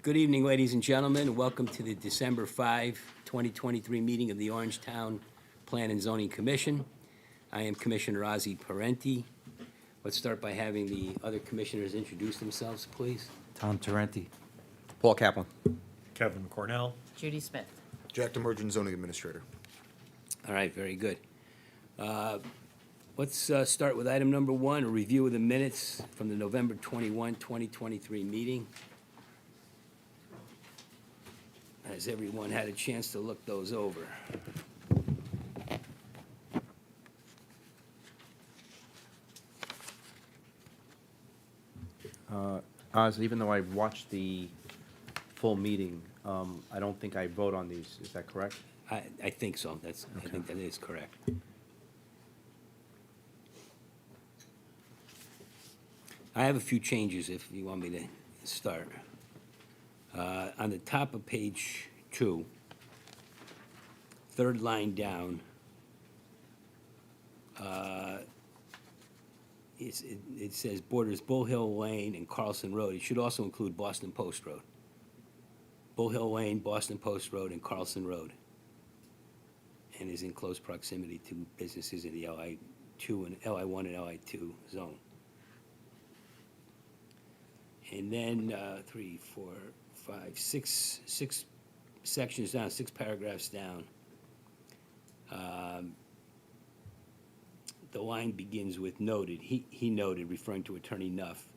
Good evening, ladies and gentlemen, and welcome to the December 5, 2023 meeting of the Orangetown Plan and Zoning Commission. I am Commissioner Ozzie Parenti. Let's start by having the other commissioners introduce themselves, please. Tom Tarenti. Paul Kaplan. Kevin Cornell. Judy Smith. Jack Demerjen, zoning administrator. All right, very good. Let's start with item number 1, a review of the minutes from the November 21, 2023 meeting. Has everyone had a chance to look those over? Oz, even though I watched the full meeting, I don't think I vote on these. Is that correct? I think so. I think that is correct. I have a few changes if you want me to start. On the top of page 2, third line down, it says borders Bull Hill Lane and Carlson Road. It should also include Boston Post Road. Bull Hill Lane, Boston Post Road, and Carlson Road, and is in close proximity to businesses in the LI2 and LI1 and LI2 zone. And then 3, 4, 5, 6 sections down, 6 paragraphs down. The line begins with noted. He noted, referring to Attorney Nuff,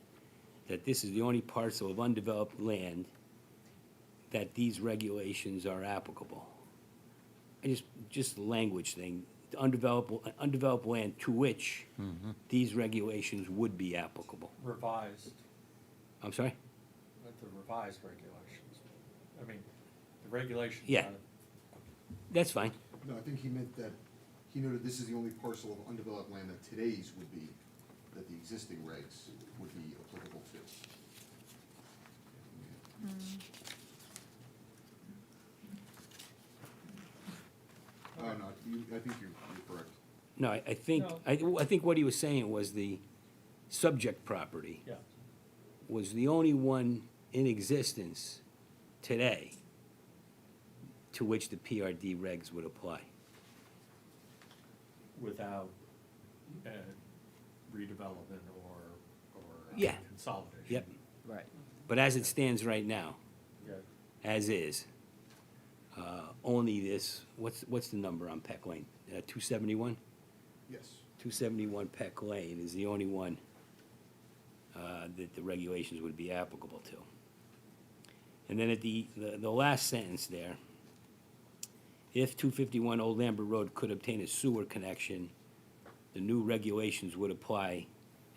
that this is the only parcel of undeveloped land that these regulations are applicable. Just the language thing, the undeveloped land to which these regulations would be applicable. Revised, I'm sorry? with the revised regulations. I mean, the regulations. Yeah. That's fine. No, I think he meant that, he noted this is the only parcel of undeveloped land that today's would be, that the existing regs would be applicable to. Oh, no, I think you're correct. No, I think, No. I think what he was saying was the subject property Yeah, was the only one in existence today to which the PRD regs would apply. without redevelopment or Yeah. consolidation. Yep. Right. But as it stands right now, Yeah, as is, only this, what's the number on Peck Lane? 271? Yes. 271 Peck Lane is the only one that the regulations would be applicable to. And then at the last sentence there, if 251 Old Lambert Road could obtain a sewer connection, the new regulations would apply,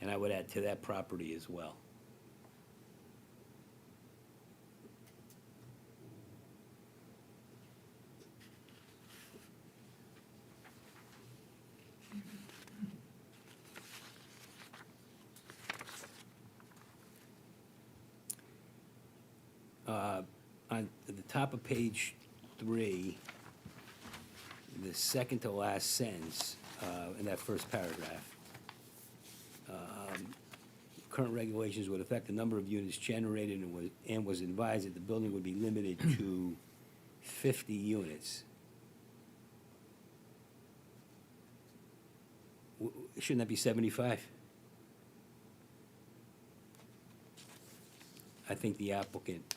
and I would add to that property as well. On the top of page 3, the second to last sentence, in that first paragraph, current regulations would affect the number of units generated and was advised that the building would be limited to 50 units. Shouldn't that be 75? I think the applicant.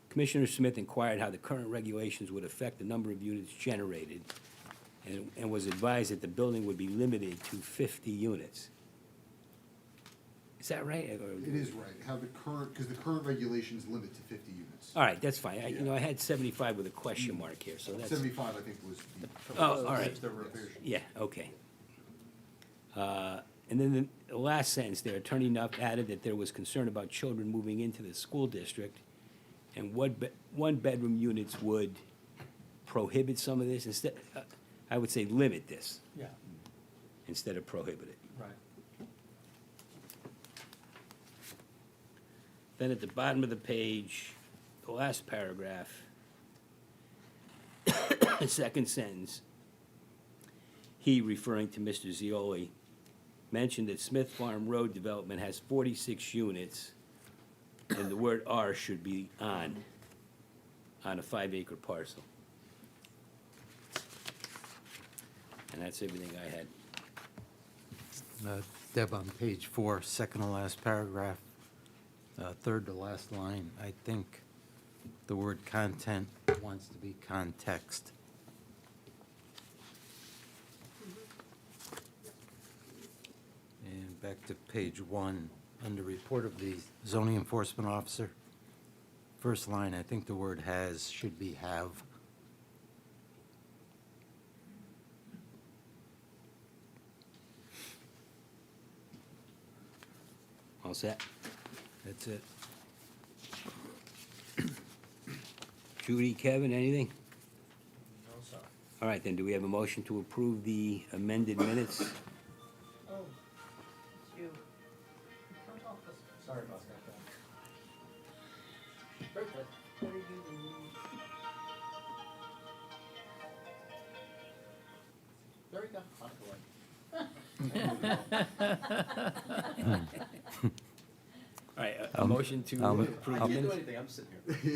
Commissioner Smith inquired how the current regulations would affect the number of units generated and was advised that the building would be limited to 50 units. Is that right? It is right, how the current, because the current regulations limit to 50 units. All right, that's fine. I had 75 with a question mark here, so that's. 75, I think, was the. Oh, all right. the revision. Yeah, okay. And then the last sentence there, Attorney Nuff added that there was concern about children moving into the school district, and one-bedroom units would prohibit some of this, instead, I would say limit this, Yeah, instead of prohibit it. right. Then at the bottom of the page, the last paragraph, second sentence, he, referring to Mr. Zioli, mentioned that Smith Farm Road development has 46 units and the word "are" should be on a 5-acre parcel. And that's everything I had. Deb, on page 4, second to last paragraph, third to last line, I think the word content wants to be context. And back to page 1, under report of the zoning enforcement officer, first line, I think the word has should be have. All set? That's it. Judy, Kevin, anything? No, sir. All right, then, do we have a motion to approve the amended minutes? Oh, it's you. Sorry about that. What did you do? There we go. Out the way. All right, a motion to approve I the can't do minutes? anything, I'm sitting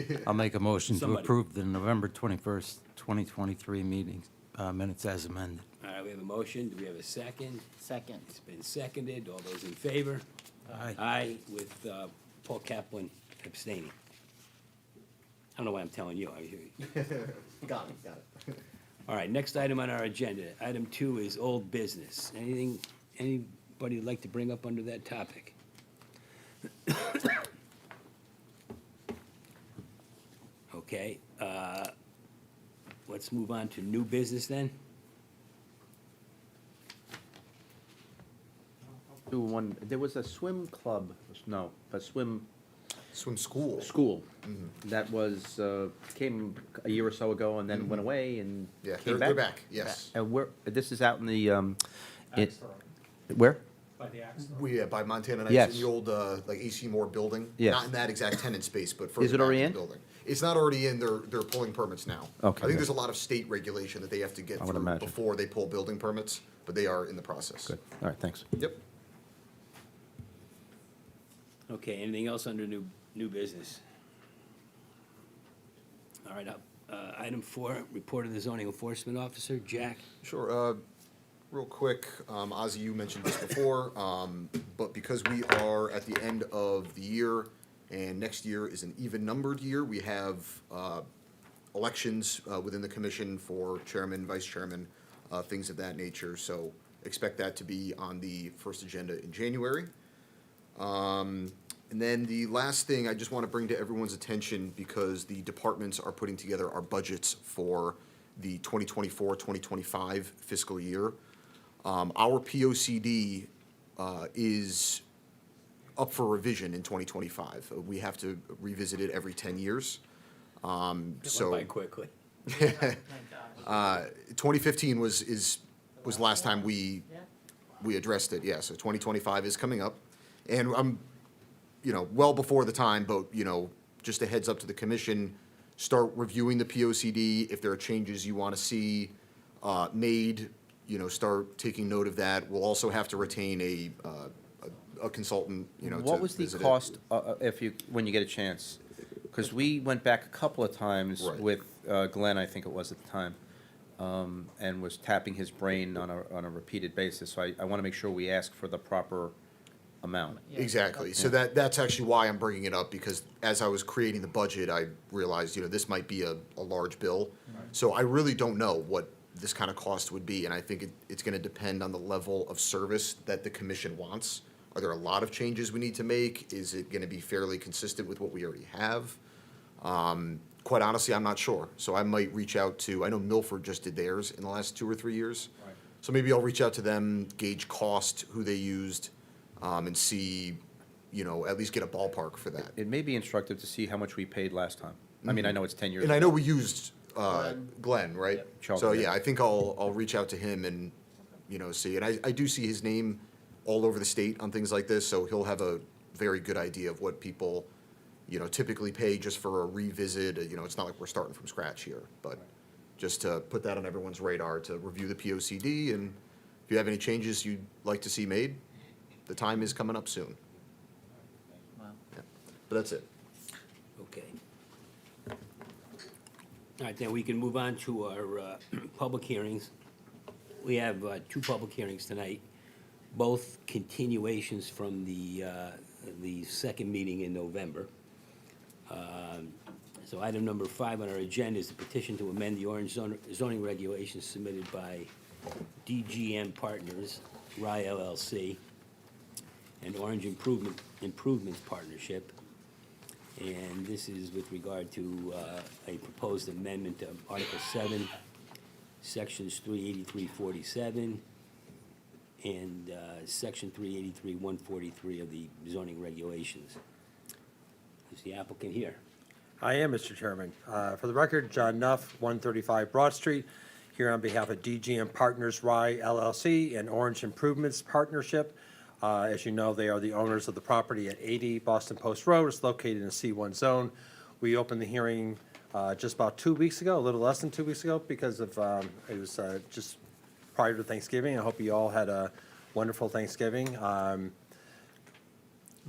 here. I'll make a motion to Somebody. approve the November 21st, 2023 meetings, minutes as amended. All right, we have a motion, do we have a second? Second. It's been seconded, all those in favor? Aye. Aye, with Paul Kaplan abstaining. I don't know why I'm telling you, I hear you. Got it. All right, next item on our agenda, item 2 is old business. Anything, anybody would like to bring up under that topic? Okay, let's move on to new business then. Do one, there was a swim club, no, a swim Swim school. school that was, came a year or so ago and then went away and Yeah, came they're back, yes. And where, this is out in the, Axe throwing, where? by the axe throwing. We, by Montana Nights, Yes. in the old, like AC Moore building. Yes. Not in that exact tenant space, but further Is it back already the in? building. It's not already in, they're pulling permits now. Okay, I think good. there's a lot of state regulation that they have to get I would through imagine. before they pull building permits, but they are in the process. Good, all right, thanks. Yep. Okay, anything else under new business? All right, item 4, report of the zoning enforcement officer, Jack. Sure, real quick, Ozzy, you mentioned this before, but because we are at the end of the year, and next year is an even-numbered year, we have, elections, within the commission for chairman, vice chairman, things of that nature, so expect that to be on the first agenda in January. And then the last thing I just want to bring to everyone's attention, because the departments are putting together our budgets for the 2024-2025 fiscal year. Our POCD is up for revision in 2025. We have to revisit it every 10 years. It went So by quickly. 2015 was last time we addressed it, yeah, so 2025 is coming up. And I'm, well before the time, but, just a heads up to the commission, start reviewing the POCD. If there are changes you want to see made, start taking note of that. We'll also have to retain a consultant, to What was the visit it. cost, when you get a chance? Because we went back a couple of times Right. with Glenn, I think it was at the time, and was tapping his brain on a repeated basis. So I want to make sure we ask for the proper amount. Yeah. Exactly. So that's actually why I'm bringing it up, because as I was creating the budget, I realized, this might be a large bill. So I really don't know what this kind of cost would be, and I think it's gonna depend on the level of service that the commission wants. Are there a lot of changes we need to make? Is it gonna be fairly consistent with what we already have? Quite honestly, I'm not sure. So I might reach out to, I know Milford just did theirs in the last 2 or 3 years. Right. So maybe I'll reach out to them, gauge cost, who they used, and see, at least get a ballpark for that. It may be instructive to see how much we paid last time. I mean, I know it's 10 years. And I know ago. we used Glenn, right? Yep. Charles, So, yeah. yeah, I think I'll reach out to him and, see. And I do see his name all over the state on things like this, so he'll have a very good idea of what people, typically pay just for a revisit. It's not like we're starting from scratch here, but just to put that on everyone's radar, to review the POCD, and if you have any changes you'd like to see made, the time is coming up soon. Wow. But that's it. Okay. All right, then we can move on to our public hearings. We have two public hearings tonight, both continuations from the second meeting in November. So item number 5 on our agenda is the petition to amend the Orange zoning regulations submitted by DGM Partners, Rye LLC, and Orange Improvements Partnership. And this is with regard to a proposed amendment of Article 7, Sections 383-47, and Section 383-143 of the zoning regulations. Is the applicant here? I am, Mr. Chairman. For the record, John Nuff, 135 Broad Street, here on behalf of DGM Partners Rye LLC and Orange Improvements Partnership. As you know, they are the owners of the property at 80 Boston Post Road. It's located in a C1 zone. We opened the hearing just about 2 weeks ago, a little less than 2 weeks ago, because of it was just prior to Thanksgiving. I hope you all had a wonderful Thanksgiving.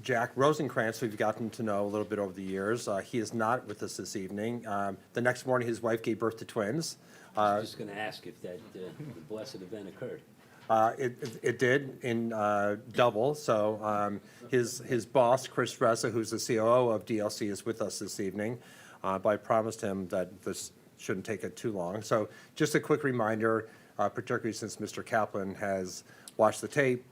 Jack Rosenkrantz, we've gotten to know a little bit over the years. He is not with us this evening. The next morning, his wife gave birth to twins. I was just going to ask if that the blessed event occurred. It did in double. So his boss, Chris Reza, who's the COO of DLC, is with us this evening. But I promised him that this shouldn't take it too long. So just a quick reminder, particularly since Mr. Kaplan has watched the tape.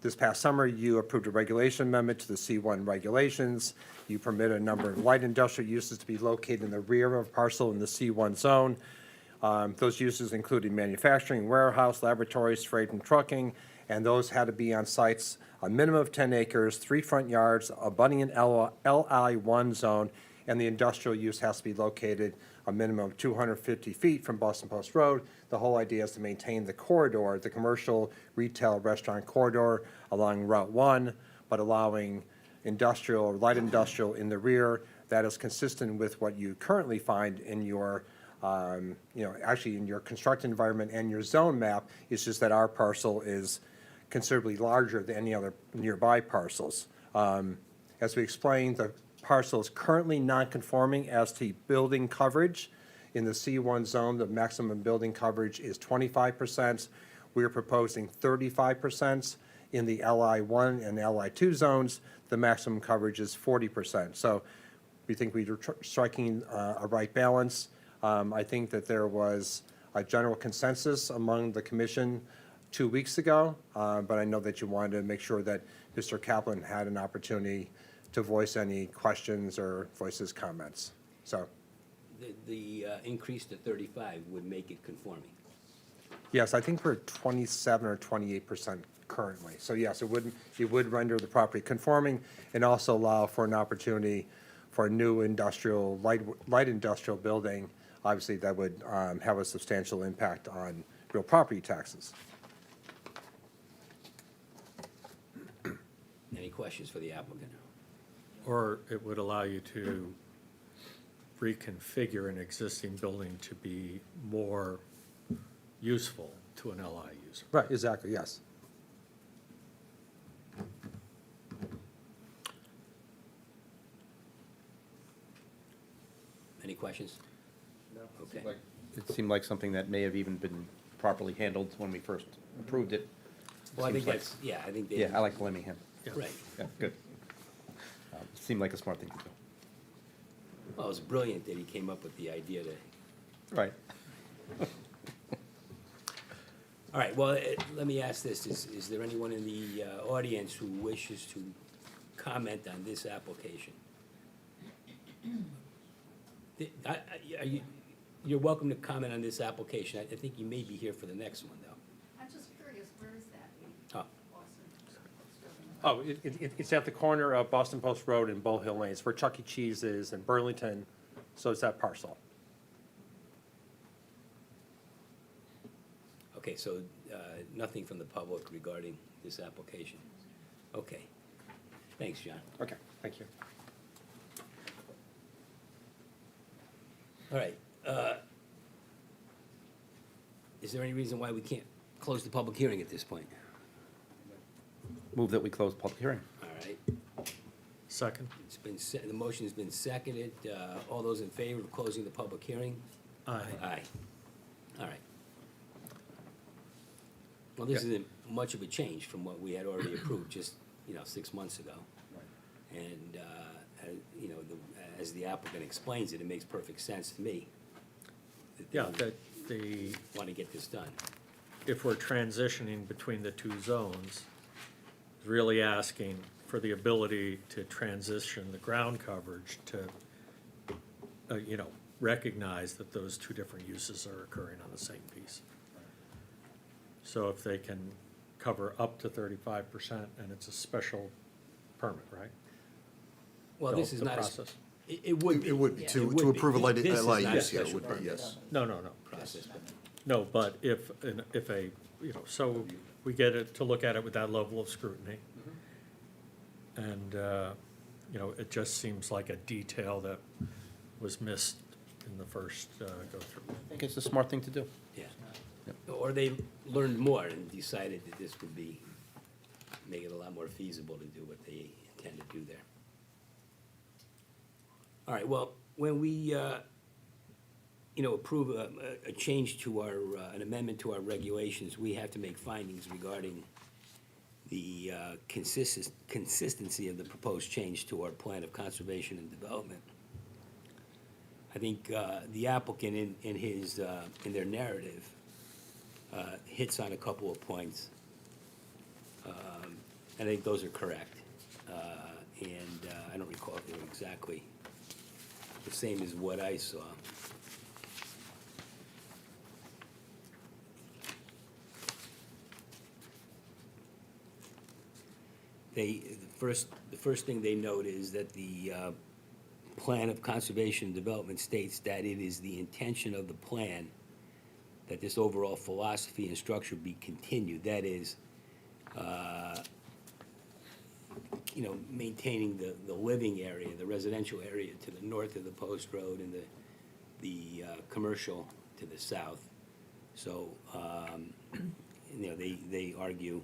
This past summer, you approved a regulation amendment to the C1 regulations. You permitted a number of light industrial uses to be located in the rear of a parcel in the C1 zone. Those uses included manufacturing, warehouse, laboratories, freight, and trucking, and those had to be on sites a minimum of 10 acres, 3 front yards, abutting an LI1 zone, and the industrial use has to be located a minimum of 250 feet from Boston Post Road. The whole idea is to maintain the corridor, the commercial, retail, restaurant corridor along Route 1, but allowing industrial or light industrial in the rear. That is consistent with what you currently find in your actually in your construct environment and your zone map. It's just that our parcel is considerably larger than any other nearby parcels. As we explained, the parcel is currently non-conforming as to building coverage. In the C1 zone, the maximum building coverage is 25%. We are proposing 35%. In the LI1 and LI2 zones, the maximum coverage is 40%. So we think we're striking a right balance. I think that there was a general consensus among the commission 2 weeks ago, but I know that you wanted to make sure that Mr. Kaplan had an opportunity to voice any questions or voice his comments. So, The increase to 35 would make it conforming. yes, I think we're 27 or 28% currently. So yes, it would render the property conforming and also allow for an opportunity for a new industrial, light industrial building. Obviously, that would have a substantial impact on real property taxes. Any questions for the applicant? Or it would allow you to reconfigure an existing building to be more useful to an LI user. Right, exactly, yes. Any questions? Okay. It seemed like something that may have even been properly handled when we first approved it. Well, I think Seems like- that's, yeah, I think they. Yeah, I like Lemingham. Right. Yeah, good. Seemed like a smart thing to do. Well, it was brilliant that he came up with the idea to, Right. all right, well, let me ask this, is there anyone in the audience who wishes to comment on this application? You're welcome to comment on this application. I think you may be here for the next one, though. I'm just curious, where is that? Oh. Boston. Oh, it's at the corner of Boston Post Road and Bull Hill Lanes, where Chuck E. Cheese is and Burlington, so it's that parcel. Okay, so nothing from the public regarding this application? Okay. Thanks, John. Okay, thank you. All right. Is there any reason why we can't close the public hearing at this point? Move that we close the public hearing. All right. Second? The motion's been seconded. All those in favor of closing the public hearing? Aye. Aye. All right. Well, this isn't much of a change from what we had already approved just, 6 months ago. And, as the applicant explains it, it makes perfect sense to me. Yeah, that the, Want to get this done. if we're transitioning between the two zones, really asking for the ability to transition the ground coverage to, recognize that those two different uses are occurring on the same piece. So if they can cover up to 35%, and it's a special permit, right? Well, this is The not, process. it would be. It would be, Yeah, to it would be. approve a light, This is LI not a use, yeah, it special would be, permit yes. No, Process. no, but if so we get it to look at it with that level of scrutiny. And, it just seems like a detail that was missed in the first go-through. I think it's the smart thing to do. Yeah. Or they learned more and decided that this would make it a lot more feasible to do what they intend to do there. All right, well, when we, approve a change to our, an amendment to our regulations, we have to make findings regarding the consistency of the proposed change to our plan of conservation and development. I think the applicant in his, in their narrative, hits on a couple of points. I think those are correct. And I don't recall if they were exactly the same as what I saw. The first thing they note is that the plan of conservation and development states that it is the intention of the plan that this overall philosophy and structure be continued. That is, maintaining the living area, the residential area to the north of the post road and the commercial to the south. So, they argue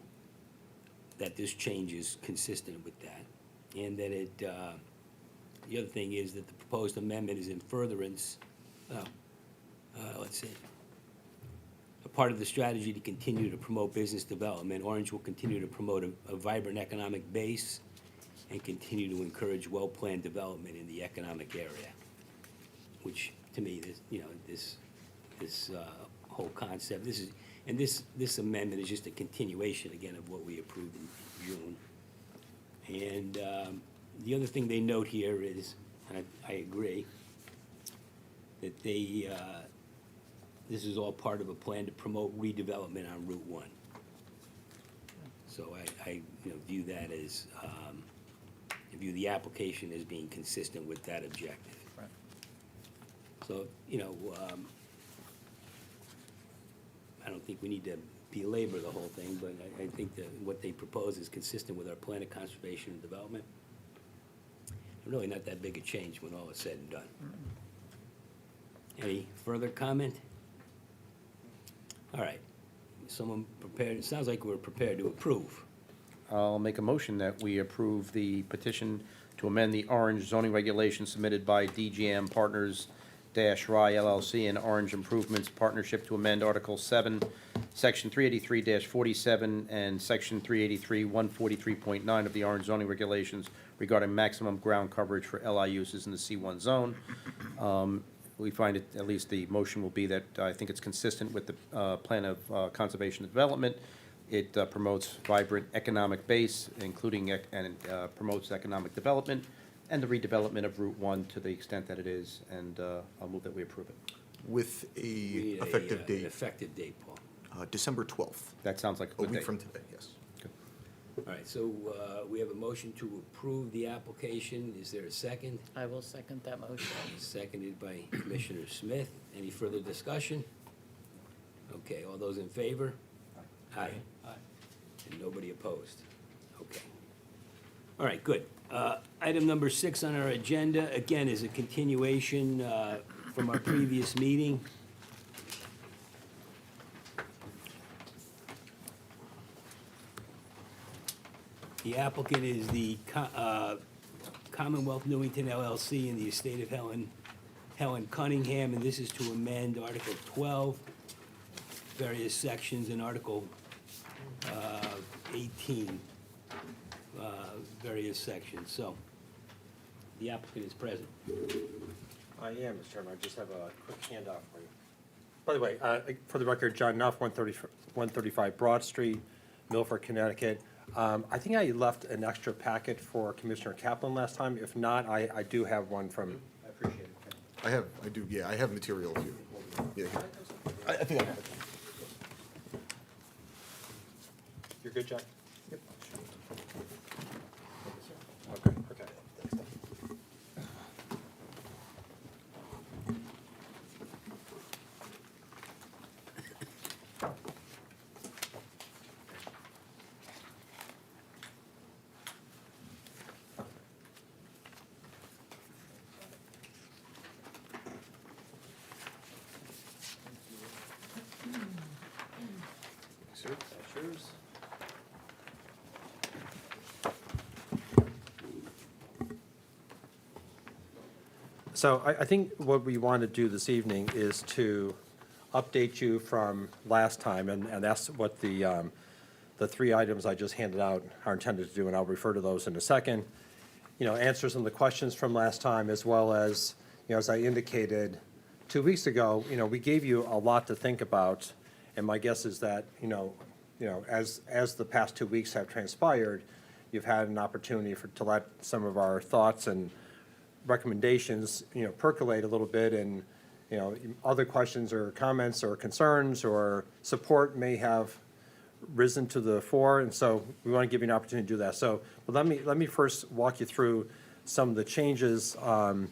that this change is consistent with that. And that the other thing is that the proposed amendment is in furtherance, let's see. A part of the strategy to continue to promote business development, Orange will continue to promote a vibrant economic base and continue to encourage well-planned development in the economic area. Which, to me, this whole concept, this amendment is just a continuation, again, of what we approved in June. And the other thing they note here is, and I agree, that this is all part of a plan to promote redevelopment on Route 1. So I view that as, I view the application as being consistent with that objective. Right. So, I don't think we need to belabor the whole thing, but I think that what they propose is consistent with our plan of conservation and development. Really not that big a change when all is said and done. Any further comment? All right, someone prepared, it sounds like we're prepared to approve. I'll make a motion that we approve the petition to amend the Orange zoning regulations submitted by DGM Partners Rye LLC and Orange Improvements Partnership to amend Article 7, Section 383-47 and Section 383-143.9 of the Orange zoning regulations regarding maximum ground coverage for LI uses in the C1 zone. We find it, at least the motion will be that I think it's consistent with the plan of conservation and development. It promotes vibrant economic base, including, and promotes economic development, and the redevelopment of Route 1 to the extent that it is, and I'll move that we approve it. With We need a effective An date, effective date, Paul. December 12th, That sounds like a a good week date. from today, yes. All right, so we have a motion to approve the application. Is there a second? I will second that motion. Seconded by Commissioner Smith. Any further discussion? Okay, all those in favor? Aye. Aye. And nobody opposed? Okay. All right, good. Item number 6 on our agenda, again, is a continuation from our previous meeting. The applicant is the Commonwealth Newington LLC in the estate of Helen Cunningham, and this is to amend Article 12, various sections, in Article 18, various sections. So, the applicant is present. I am, Mr. Chairman. I just have a quick handout for you. By the way, for the record, John Nuff, 135 Broad Street, Milford, Connecticut. I think I left an extra packet for Commissioner Kaplan last time. If not, I do have one from. I appreciate it. I have material if you, yeah. I think I have it. You're good, Jack? Yep. Okay, okay. Sir? That's yours. So I think what we want to do this evening is to update you from last time, and that's what the three items I just handed out are intended to do, and I'll refer to those in a second. You know, answer some of the questions from last time, as well as, you know, as I indicated 2 weeks ago, you know, we gave you a lot to think about, and my guess is that, as the past 2 weeks have transpired, you've had an opportunity to let some of our thoughts and recommendations, percolate a little bit, and, other questions or comments or concerns or support may have risen to the fore, and so we want to give you an opportunity to do that. So, but let me first walk you through some of the changes from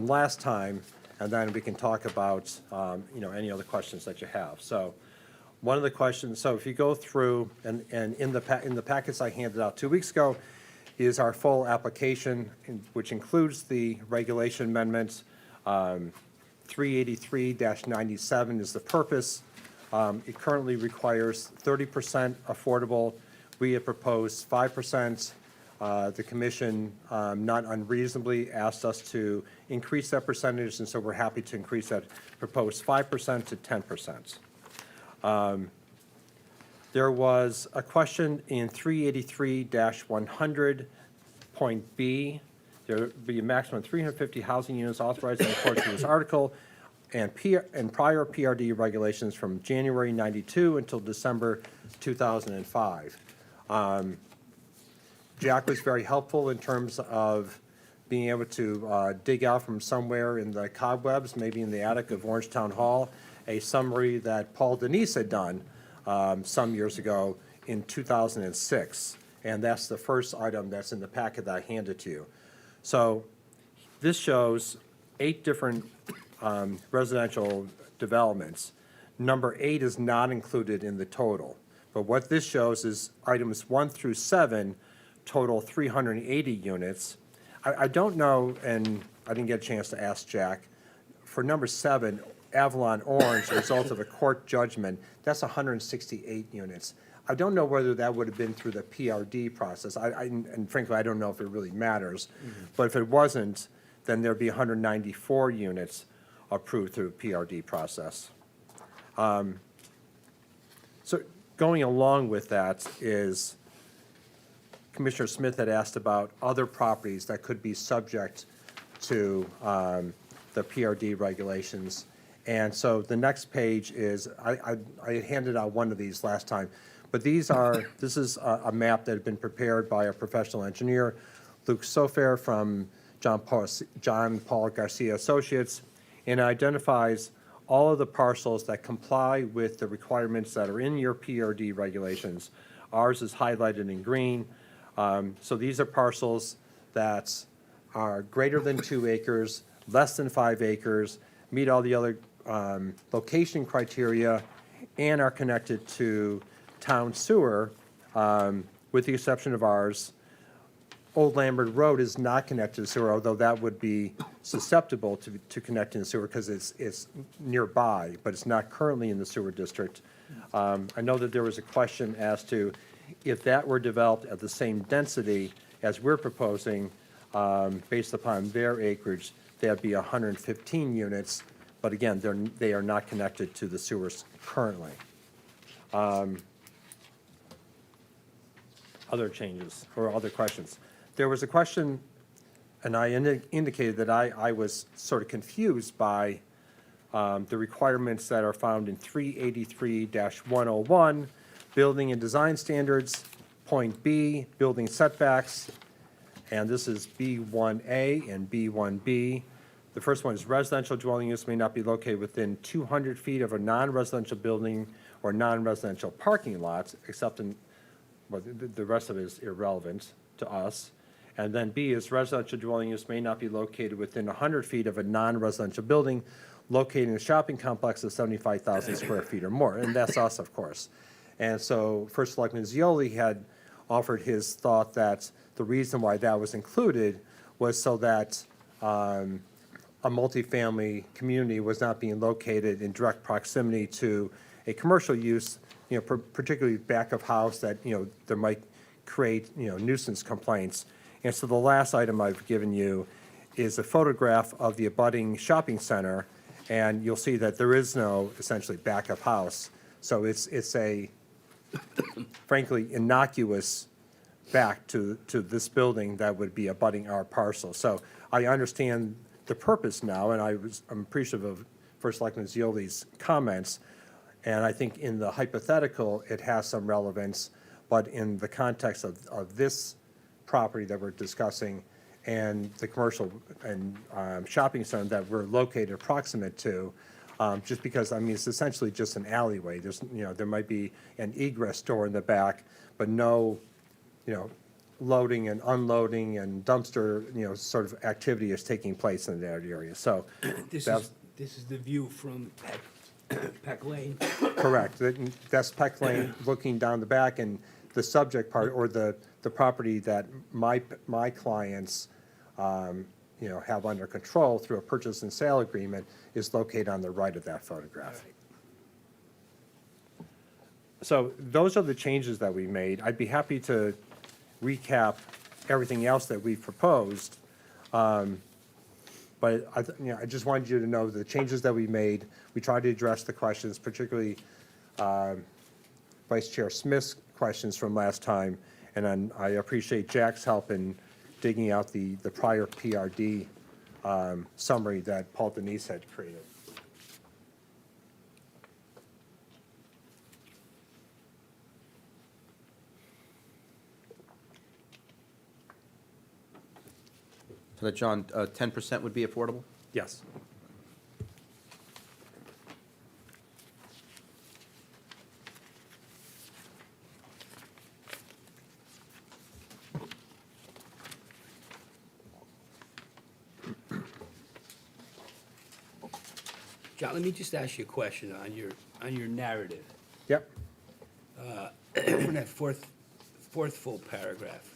last time, and then we can talk about, any other questions that you have. So, one of the questions, so if you go through, and in the packets I handed out 2 weeks ago, is our full application, which includes the regulation amendments. 383-97 is the purpose. It currently requires 30% affordable. We have proposed 5%. The commission, not unreasonably, asked us to increase that percentage, and so we're happy to increase that proposed 5% to 10%. There was a question in 383-100, point B. There would be a maximum of 350 housing units authorized in accordance with this article, and prior PRD regulations from January 92 until December 2005. Jack was very helpful in terms of being able to dig out from somewhere in the cobwebs, maybe in the attic of Orange Town Hall, a summary that Paul Denise had done some years ago in 2006. And that's the first item that's in the packet that I handed to you. So this shows 8 different residential developments. Number 8 is not included in the total. But what this shows is items 1 through 7 total 380 units. I don't know, and I didn't get a chance to ask Jack, for number 7, Avalon Orange, the result of a court judgment, that's 168 units. I don't know whether that would have been through the PRD process. And frankly, I don't know if it really matters. But if it wasn't, then there'd be 194 units approved through the PRD process. So going along with that is Commissioner Smith had asked about other properties that could be subject to the PRD regulations. And so the next page is, I handed out one of these last time, but this is a map that had been prepared by a professional engineer, Luke Sofair from John Paul Garcia Associates, and identifies all of the parcels that comply with the requirements that are in your PRD regulations. Ours is highlighted in green. So these are parcels that are greater than 2 acres, less than 5 acres, meet all the other location criteria, and are connected to town sewer, with the exception of ours. Old Lambert Road is not connected to sewer, although that would be susceptible to connecting to sewer because it's nearby, but it's not currently in the sewer district. I know that there was a question as to if that were developed at the same density as we're proposing, based upon their acreage, that'd be 115 units, but again, they are not connected to the sewers currently. Other changes or other questions? There was a question, and I indicated that I was sort of confused by the requirements that are found in 383-101, building and design standards, point B, building setbacks, and this is B1A and B1B. The first one is residential dwelling units may not be located within 200 feet of a non-residential building or non-residential parking lots, except in, well, the rest of it is irrelevant to us. And then B is residential dwelling units may not be located within 100 feet of a non-residential building located in a shopping complex of 75,000 square feet or more, and that's us, of course. And so First Selectman Zioli had offered his thought that the reason why that was included was so that a multifamily community was not being located in direct proximity to a commercial use, you know, particularly back of house that, you know, there might create, you know, nuisance complaints. And so the last item I've given you is a photograph of the abutting shopping center, and you'll see that there is no essentially back of house. So it's a frankly innocuous back to this building that would be abutting our parcel. So I understand the purpose now, and I'm appreciative of First Selectman Zioli's comments. And I think in the hypothetical, it has some relevance, but in the context of this property that we're discussing and the commercial and shopping center that we're located approximate to, just because, I mean, it's essentially just an alleyway. There's, you know, there might be an egress door in the back, but no, you know, loading and unloading and dumpster, you know, sort of activity is taking place in that area. So This that's is the view from Peck Lane. correct. That's Peck Lane looking down the back, and the subject part, or the property that my clients, you know, have under control through a purchase and sale agreement is located on the right of that photograph. So those are the changes that we made. I'd be happy to recap everything else that we've proposed. But I just wanted you to know the changes that we made. We tried to address the questions, particularly Vice Chair Smith's questions from last time. And then I appreciate Jack's help in digging out the prior PRD summary that Paul Denise had created. So that, John, 10% would be affordable? Yes. John, let me just ask you a question on your narrative. Yep. On that fourth full paragraph.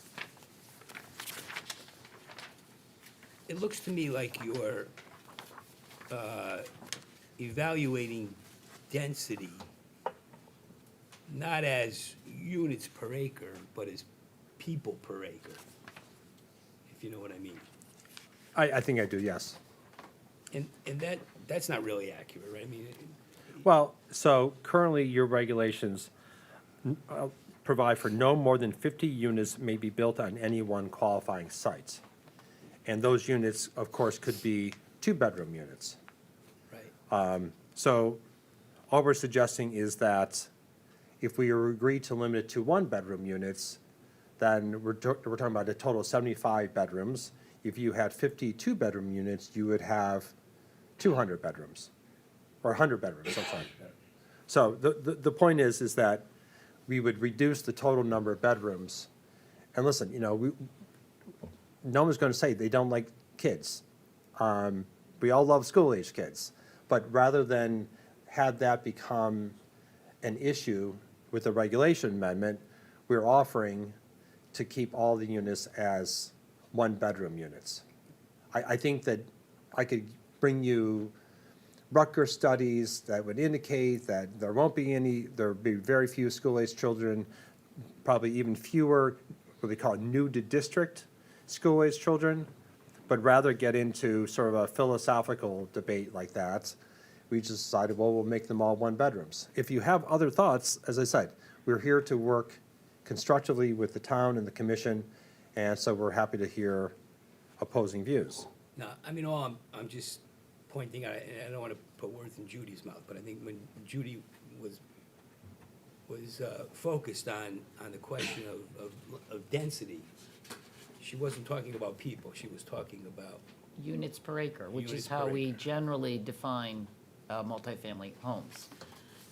It looks to me like you're evaluating density not as units per acre, but as people per acre, if you know what I mean. I think I do, yes. And that's not really accurate, right? I mean, Well, so currently your regulations provide for no more than 50 units may be built on any one qualifying site. And those units, of course, could be two-bedroom units. right. So all we're suggesting is that if we agree to limit it to one-bedroom units, then we're talking about a total of 75 bedrooms. If you had 50 two-bedroom units, you would have 200 bedrooms, or 100 bedrooms, I'm sorry. So the point is that we would reduce the total number of bedrooms. And listen, you know, no one's going to say they don't like kids. We all love school-age kids. But rather than have that become an issue with the regulation amendment, we're offering to keep all the units as one-bedroom units. I think that I could bring you Rutgers studies that would indicate that there'll be very few school-age children, probably even fewer, what they call new to district school-aged children, but rather get into sort of a philosophical debate like that, we just decided, well, we'll make them all one-bedrooms. If you have other thoughts, as I said, we're here to work constructively with the town and the commission, and so we're happy to hear opposing views. No, I mean, I'm just pointing out, and I don't want to put words in Judy's mouth, but I think when Judy was focused on the question of density, she wasn't talking about people, she was talking about, Units per acre, which Units is how per we acre. generally define multifamily homes.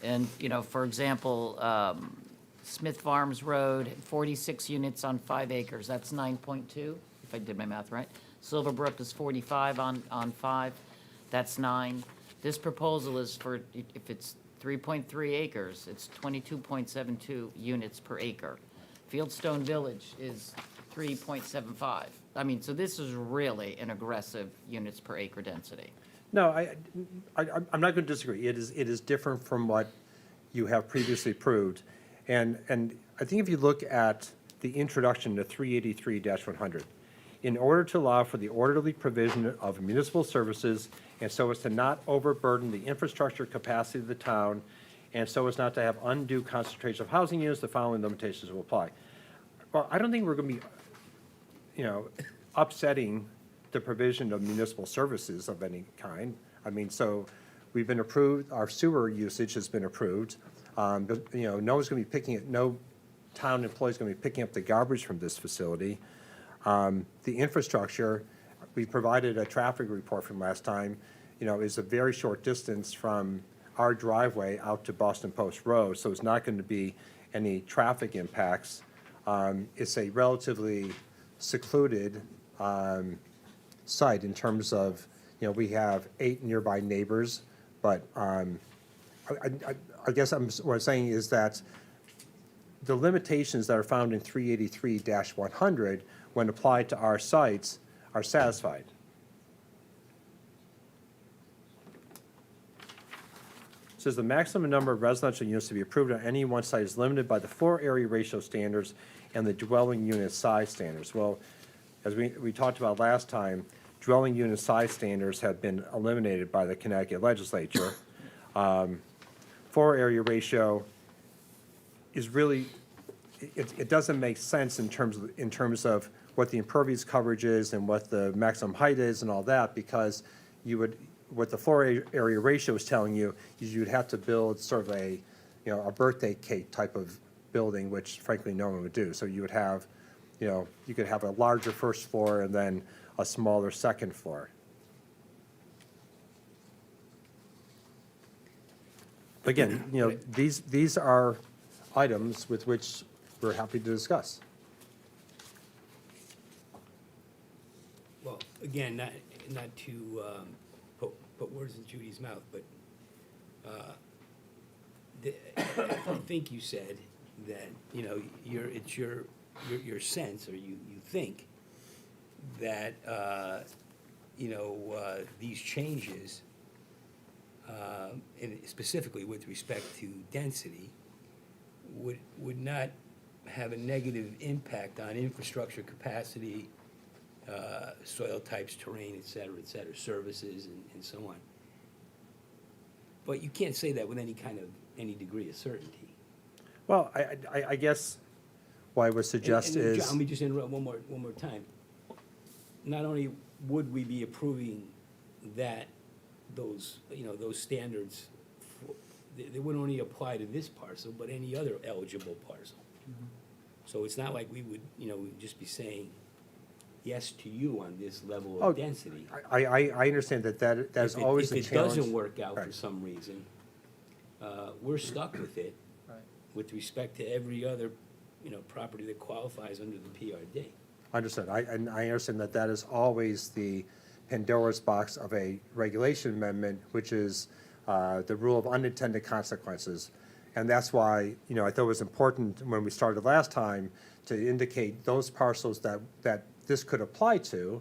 And, you know, for example, Smith Farms Road, 46 units on 5 acres, that's 9.2, if I did my math right. Silverbrook is 45 on 5, that's 9. This proposal is for, if it's 3.3 acres, it's 22.72 units per acre. Fieldstone Village is 3.75. I mean, so this is really an aggressive units per acre density. No, I'm not going to disagree. It is different from what you have previously approved. And I think if you look at the introduction to 383-100, in order to allow for the orderly provision of municipal services and so as to not overburden the infrastructure capacity of the town and so as not to have undue concentration of housing units, the following limitations will apply. Well, I don't think we're going to be, upsetting the provision of municipal services of any kind. I mean, so we've been approved, our sewer usage has been approved. But, no one's going to be picking it, no town employee's going to be picking up the garbage from this facility. The infrastructure, we provided a traffic report from last time, is a very short distance from our driveway out to Boston Post Road, so it's not going to be any traffic impacts. It's a relatively secluded site in terms of, we have 8 nearby neighbors, but I guess what I'm saying is that the limitations that are found in 383-100, when applied to our sites, are satisfied. It says the maximum number of residential units to be approved on any one site is limited by the floor area ratio standards and the dwelling unit size standards. Well, as we talked about last time, dwelling unit size standards have been eliminated by the Connecticut legislature. Floor area ratio is really, it doesn't make sense in terms of what the impervious coverage is and what the maximum height is and all that, because what the floor area ratio is telling you is you'd have to build sort of a birthday cake type of building, which frankly no one would do. So you would have, you could have a larger first floor and then a smaller second floor. Again, these are items with which we're happy to discuss. well, again, not to put words in Judy's mouth, but I think you said that, it's your sense, or you think that, these changes, and specifically with respect to density, would not have a negative impact on infrastructure capacity, soil types, terrain, et cetera, services, and so on. But you can't say that with any degree of certainty. Well, I guess what I would suggest And, is. John, let me just interrupt one more time. Not only would we be approving those standards, they wouldn't only apply to this parcel, but any other eligible parcel. So it's not like we would, we'd just be saying yes to you on this level Oh, of density. I understand that's If it- always a If it challenge. doesn't work out for Right. some reason, we're stuck with it Right. with respect to every other, property that qualifies under the PRD. Understood. I understand that is always the Pandora's box of a regulation amendment, which is the rule of unintended consequences. And that's why, I thought it was important when we started last time to indicate those parcels that this could apply to,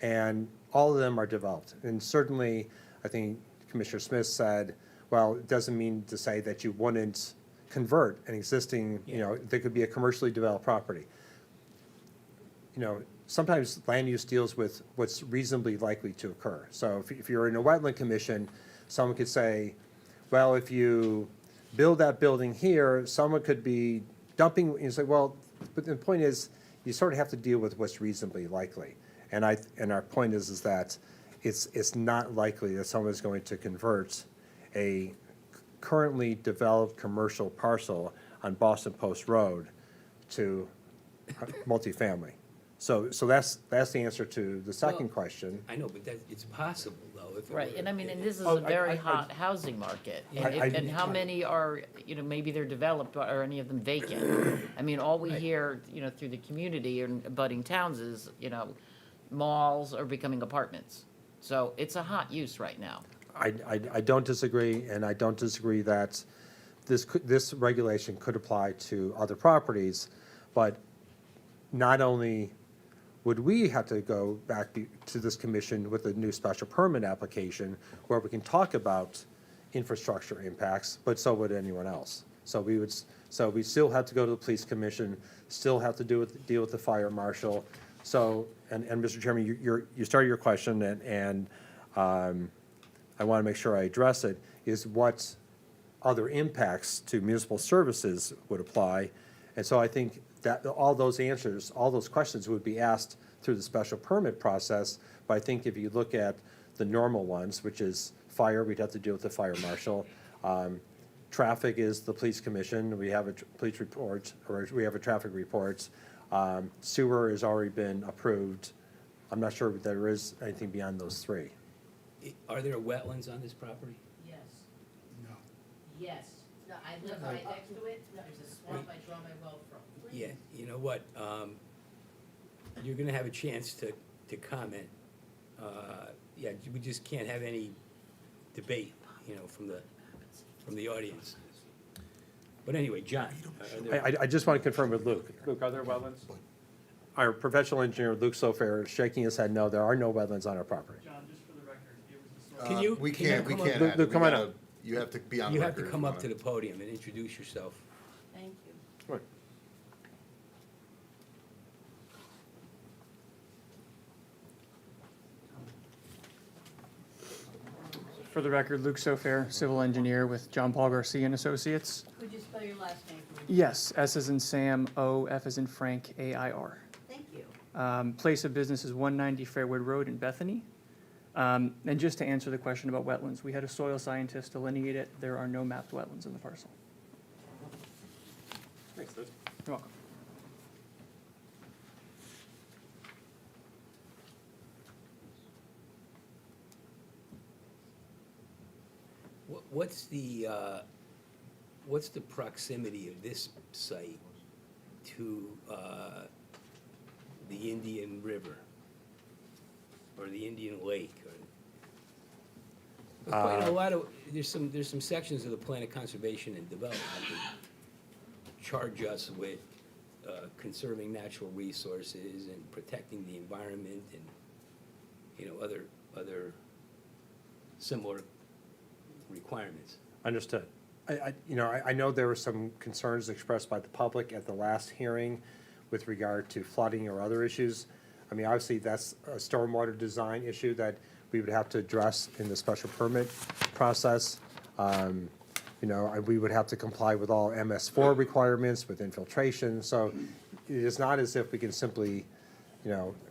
and all of them are developed. And certainly, I think Commissioner Smith said, well, it doesn't mean to say that you wouldn't convert an existing, there could be a commercially developed property. sometimes land use deals with what's reasonably likely to occur. So if you're in a wetland commission, someone could say, well, if you build that building here, someone could be dumping, and you say, well, but the point is, you sort of have to deal with what's reasonably likely. And our point is that it's not likely that someone's going to convert a currently developed commercial parcel on Boston Post Road to multifamily. So that's the answer to the second Well, question. I know, but that, it's possible, though, if it Right, were- and I mean, and this is Oh, a very I- hot housing market. Yeah. And how many are, maybe they're developed, or any of them vacant? I mean, all we hear, through the community and budding towns is, malls are becoming apartments. So it's a hot use right now. I don't disagree, and I don't disagree that this regulation could apply to other properties, but not only would we have to go back to this commission with a new special permit application where we can talk about infrastructure impacts, but so would anyone else. So we still have to go to the police commission, still have to deal with the fire marshal. So, and Mr. Chairman, you started your question, and I want to make sure I address it, is what other impacts to municipal services would apply. And so I think that all those answers, all those questions would be asked through the special permit process. But I think if you look at the normal ones, which is fire, we'd have to deal with the fire marshal. Traffic is the police commission. We have a police report, or we have a traffic report. Sewer has already been approved. I'm not sure if there is anything beyond those three. Are there wetlands on this property? Yes. No. Yes. No, I live right next to it. There's a swamp I draw my well from. Yeah, you know what, you're gonna have a chance to comment. Yeah, we just can't have any debate, from the audience. But anyway, John, are there- I just want to confirm with Luke. Luke, are there wetlands? Our professional engineer, Luke Sofair, is shaking his head, no, there are no wetlands on our property. John, just for the record, it was a Can you- We can you can't, we come up- can't. Luke, have it. We come on gotta- up. You have to be on you record. have to if come you up to wanna- the podium and introduce yourself. Thank you. Right. For the record, Luke Sofair, civil engineer with John Paul Garcia and Associates. Could you spell your last name for me? Yes, S as in Sam, O, F as in Frank, AIR. Thank you. Place of business is 190 Fairwood Road in Bethany. And just to answer the question about wetlands, we had a soil scientist delineate it. There are no mapped wetlands in the parcel. Thanks, Luke. You're welcome. What's the proximity of this site to the Indian River or the Indian Lake? There's quite a lot of, there's some sections of the Plan of Conservation and Development that charge us with conserving natural resources and protecting the environment and, other similar requirements. Understood. I know there were some concerns expressed by the public at the last hearing with regard to flooding or other issues. I mean, obviously, that's a stormwater design issue that we would have to address in the special permit process. We would have to comply with all MS4 requirements with infiltration. So it is not as if we can simply,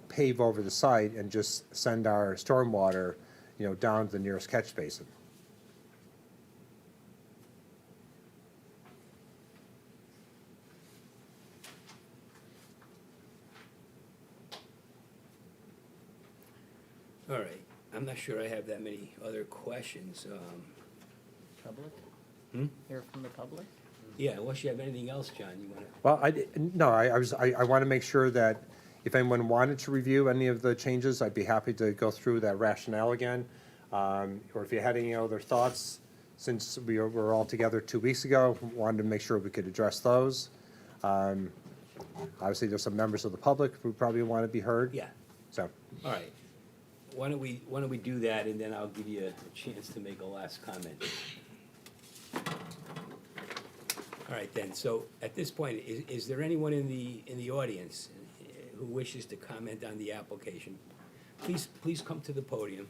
pave over the site and just send our stormwater, down to the nearest catch basin. All right, I'm not sure I have that many other questions. Public? Hmm? Hear from the public? Yeah, unless you have anything else, John, you wanna? Well, I want to make sure that if anyone wanted to review any of the changes, I'd be happy to go through that rationale again. Or if you had any other thoughts, since we were all together 2 weeks ago, wanted to make sure we could address those. Obviously, there's some members of the public who probably want to be heard. Yeah, So, all right. Why don't we do that, and then I'll give you a chance to make a last comment. All right, then, so at this point, is there anyone in the audience who wishes to comment on the application, please come to the podium.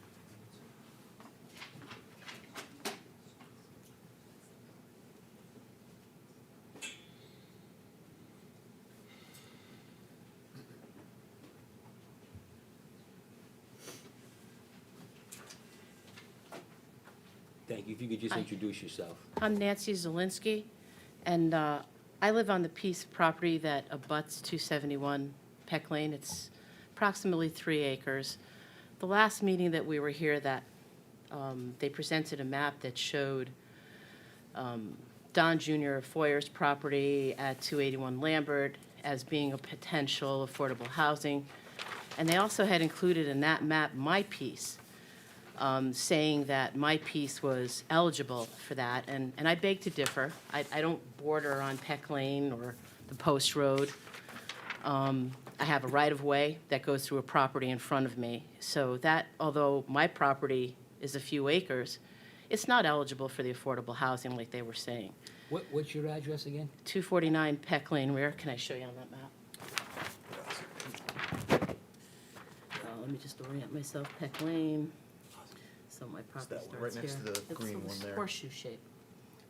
Thank you. If you could just Hi. introduce yourself. I'm Nancy Zielinski, and I live on the piece of property that abuts 271 Peck Lane. It's approximately 3 acres. The last meeting that we were here, that they presented a map that showed Don Jr. Foyer's property at 281 Lambert as being a potential affordable housing. And they also had included in that map my piece, saying that my piece was eligible for that, and I beg to differ. I don't border on Peck Lane or the Post Road. I have a right-of-way that goes through a property in front of me, so that, although my property is a few acres, it's not eligible for the affordable housing like they were saying. What's your address again? 249 Peck Lane, where, can I show you on that map? Let me just orient myself, Peck Lane. So my property that starts one here. right next to the It's green this one there? Horseshoe shape.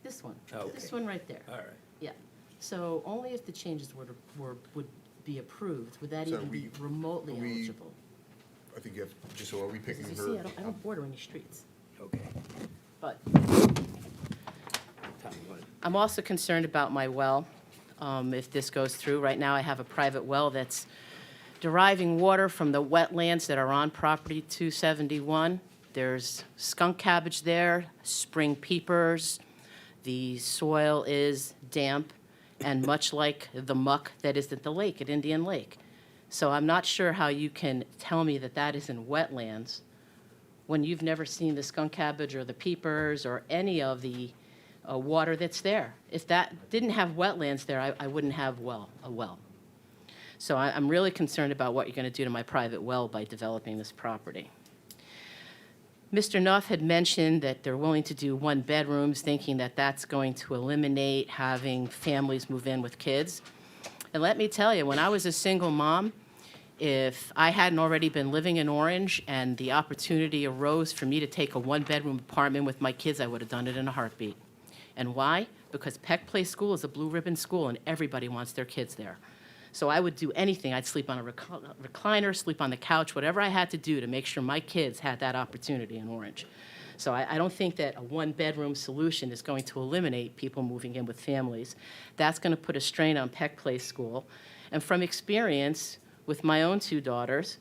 This one. Okay. This one right there. All right. Yeah. So only if the changes would be approved, would that So even be we- remotely we- eligible? I think you have, just so are we Because picking as her? you see, I don't border any streets. Okay. But Tom, you wanna- I'm also concerned about my well, if this goes through. Right now, I have a private well that's deriving water from the wetlands that are on property 271. There's skunk cabbage there, spring peepers. The soil is damp and much like the muck that is at the lake, at Indian Lake. So I'm not sure how you can tell me that that isn't wetlands when you've never seen the skunk cabbage or the peepers or any of the water that's there. If that didn't have wetlands there, I wouldn't have a well. So I'm really concerned about what you're going to do to my private well by developing this property. Mr. Nuff had mentioned that they're willing to do one-bedrooms, thinking that that's going to eliminate having families move in with kids. And let me tell you, when I was a single mom, if I hadn't already been living in Orange and the opportunity arose for me to take a one-bedroom apartment with my kids, I would have done it in a heartbeat. And why? Because Peck Place School is a blue ribbon school, and everybody wants their kids there. So I would do anything. I'd sleep on a recliner, sleep on the couch, whatever I had to do to make sure my kids had that opportunity in Orange. So I don't think that a one-bedroom solution is going to eliminate people moving in with families. That's going to put a strain on Peck Place School. And from experience with my own 2 daughters,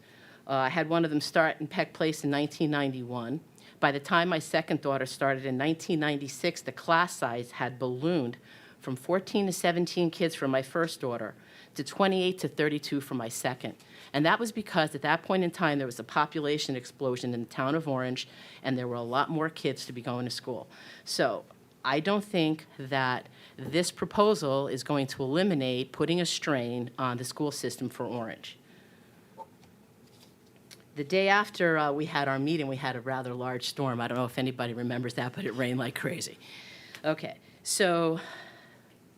I had one of them start in Peck Place in 1991. By the time my second daughter started in 1996, the class size had ballooned from 14 to 17 kids for my first daughter to 28 to 32 for my second. And that was because at that point in time, there was a population explosion in the town of Orange, and there were a lot more kids to be going to school. So I don't think that this proposal is going to eliminate putting a strain on the school system for Orange. The day after we had our meeting, we had a rather large storm. I don't know if anybody remembers that, but it rained like crazy. Okay, so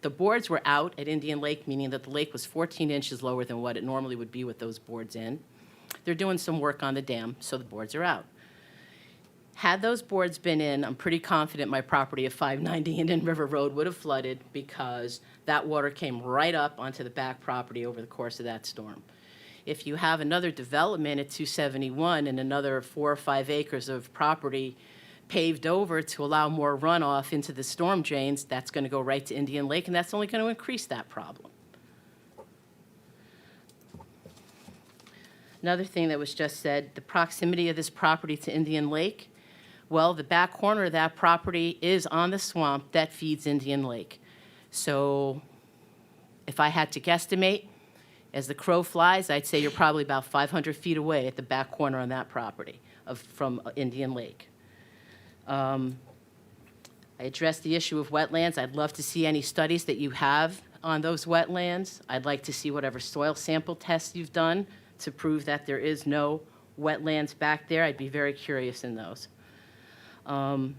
the boards were out at Indian Lake, meaning that the lake was 14 inches lower than what it normally would be with those boards in. They're doing some work on the dam, so the boards are out. Had those boards been in, I'm pretty confident my property of 590 Indian River Road would have flooded because that water came right up onto the back property over the course of that storm. If you have another development at 271 and another 4 or 5 acres of property paved over to allow more runoff into the storm drains, that's going to go right to Indian Lake, and that's only going to increase that problem. Another thing that was just said, the proximity of this property to Indian Lake, well, the back corner of that property is on the swamp that feeds Indian Lake. So if I had to guesstimate, as the crow flies, I'd say you're probably about 500 feet away at the back corner on that property from Indian Lake. I addressed the issue of wetlands. I'd love to see any studies that you have on those wetlands. I'd like to see whatever soil sample tests you've done to prove that there is no wetlands back there. I'd be very curious in those. In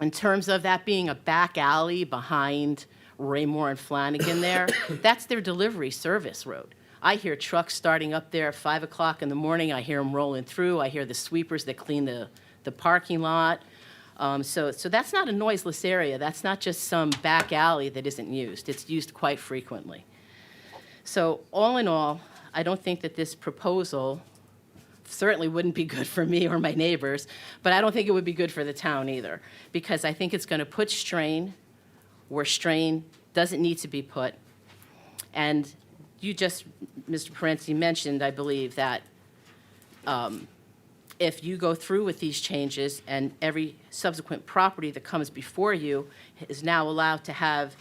terms of that being a back alley behind Raymore and Flanagan there, that's their delivery service road. I hear trucks starting up there at 5 o'clock in the morning. I hear them rolling through. I hear the sweepers that clean the parking lot. So that's not a noiseless area. That's not just some back alley that isn't used. It's used quite frequently. So all in all, I don't think that this proposal certainly wouldn't be good for me or my neighbors, but I don't think it would be good for the town either, because I think it's going to put strain where strain doesn't need to be put. And you just, Mr. Parenti, mentioned, I believe, that if you go through with these changes and every subsequent property that comes before you is now allowed to have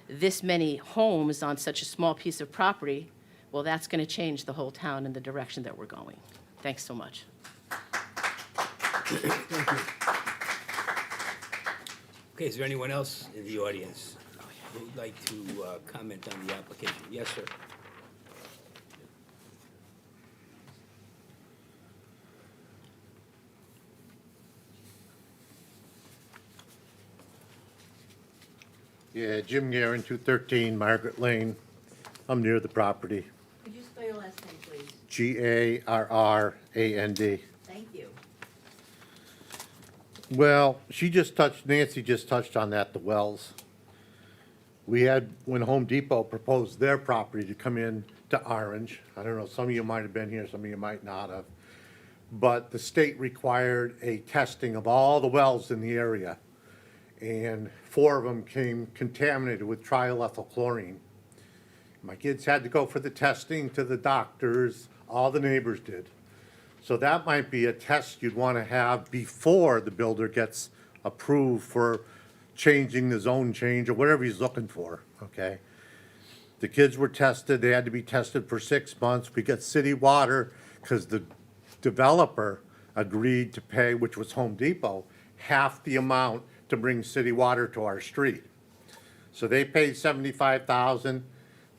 this many homes on such a small piece of property, well, that's going to change the whole town in the direction that we're going. Thanks so much. Okay, is there anyone else in the audience who would like to comment on the application? Yes, sir. Yeah, Jim Guerin, 213 Margaret Lane. I'm near the property. Could you spell your last name, please? Garrand. Thank you. Well, Nancy just touched on that, the wells. We had, when Home Depot proposed their property to come in to Orange, I don't know, some of you might have been here, some of you might not have, but the state required a testing of all the wells in the area. And 4 of them came contaminated with triethylchlorine. My kids had to go for the testing to the doctors, all the neighbors did. So that might be a test you'd want to have before the builder gets approved for changing the zone change or whatever he's looking for, okay? The kids were tested, they had to be tested for 6 months. We got city water because the developer agreed to pay, which was Home Depot, half the amount to bring city water to our street. So they paid $75,000,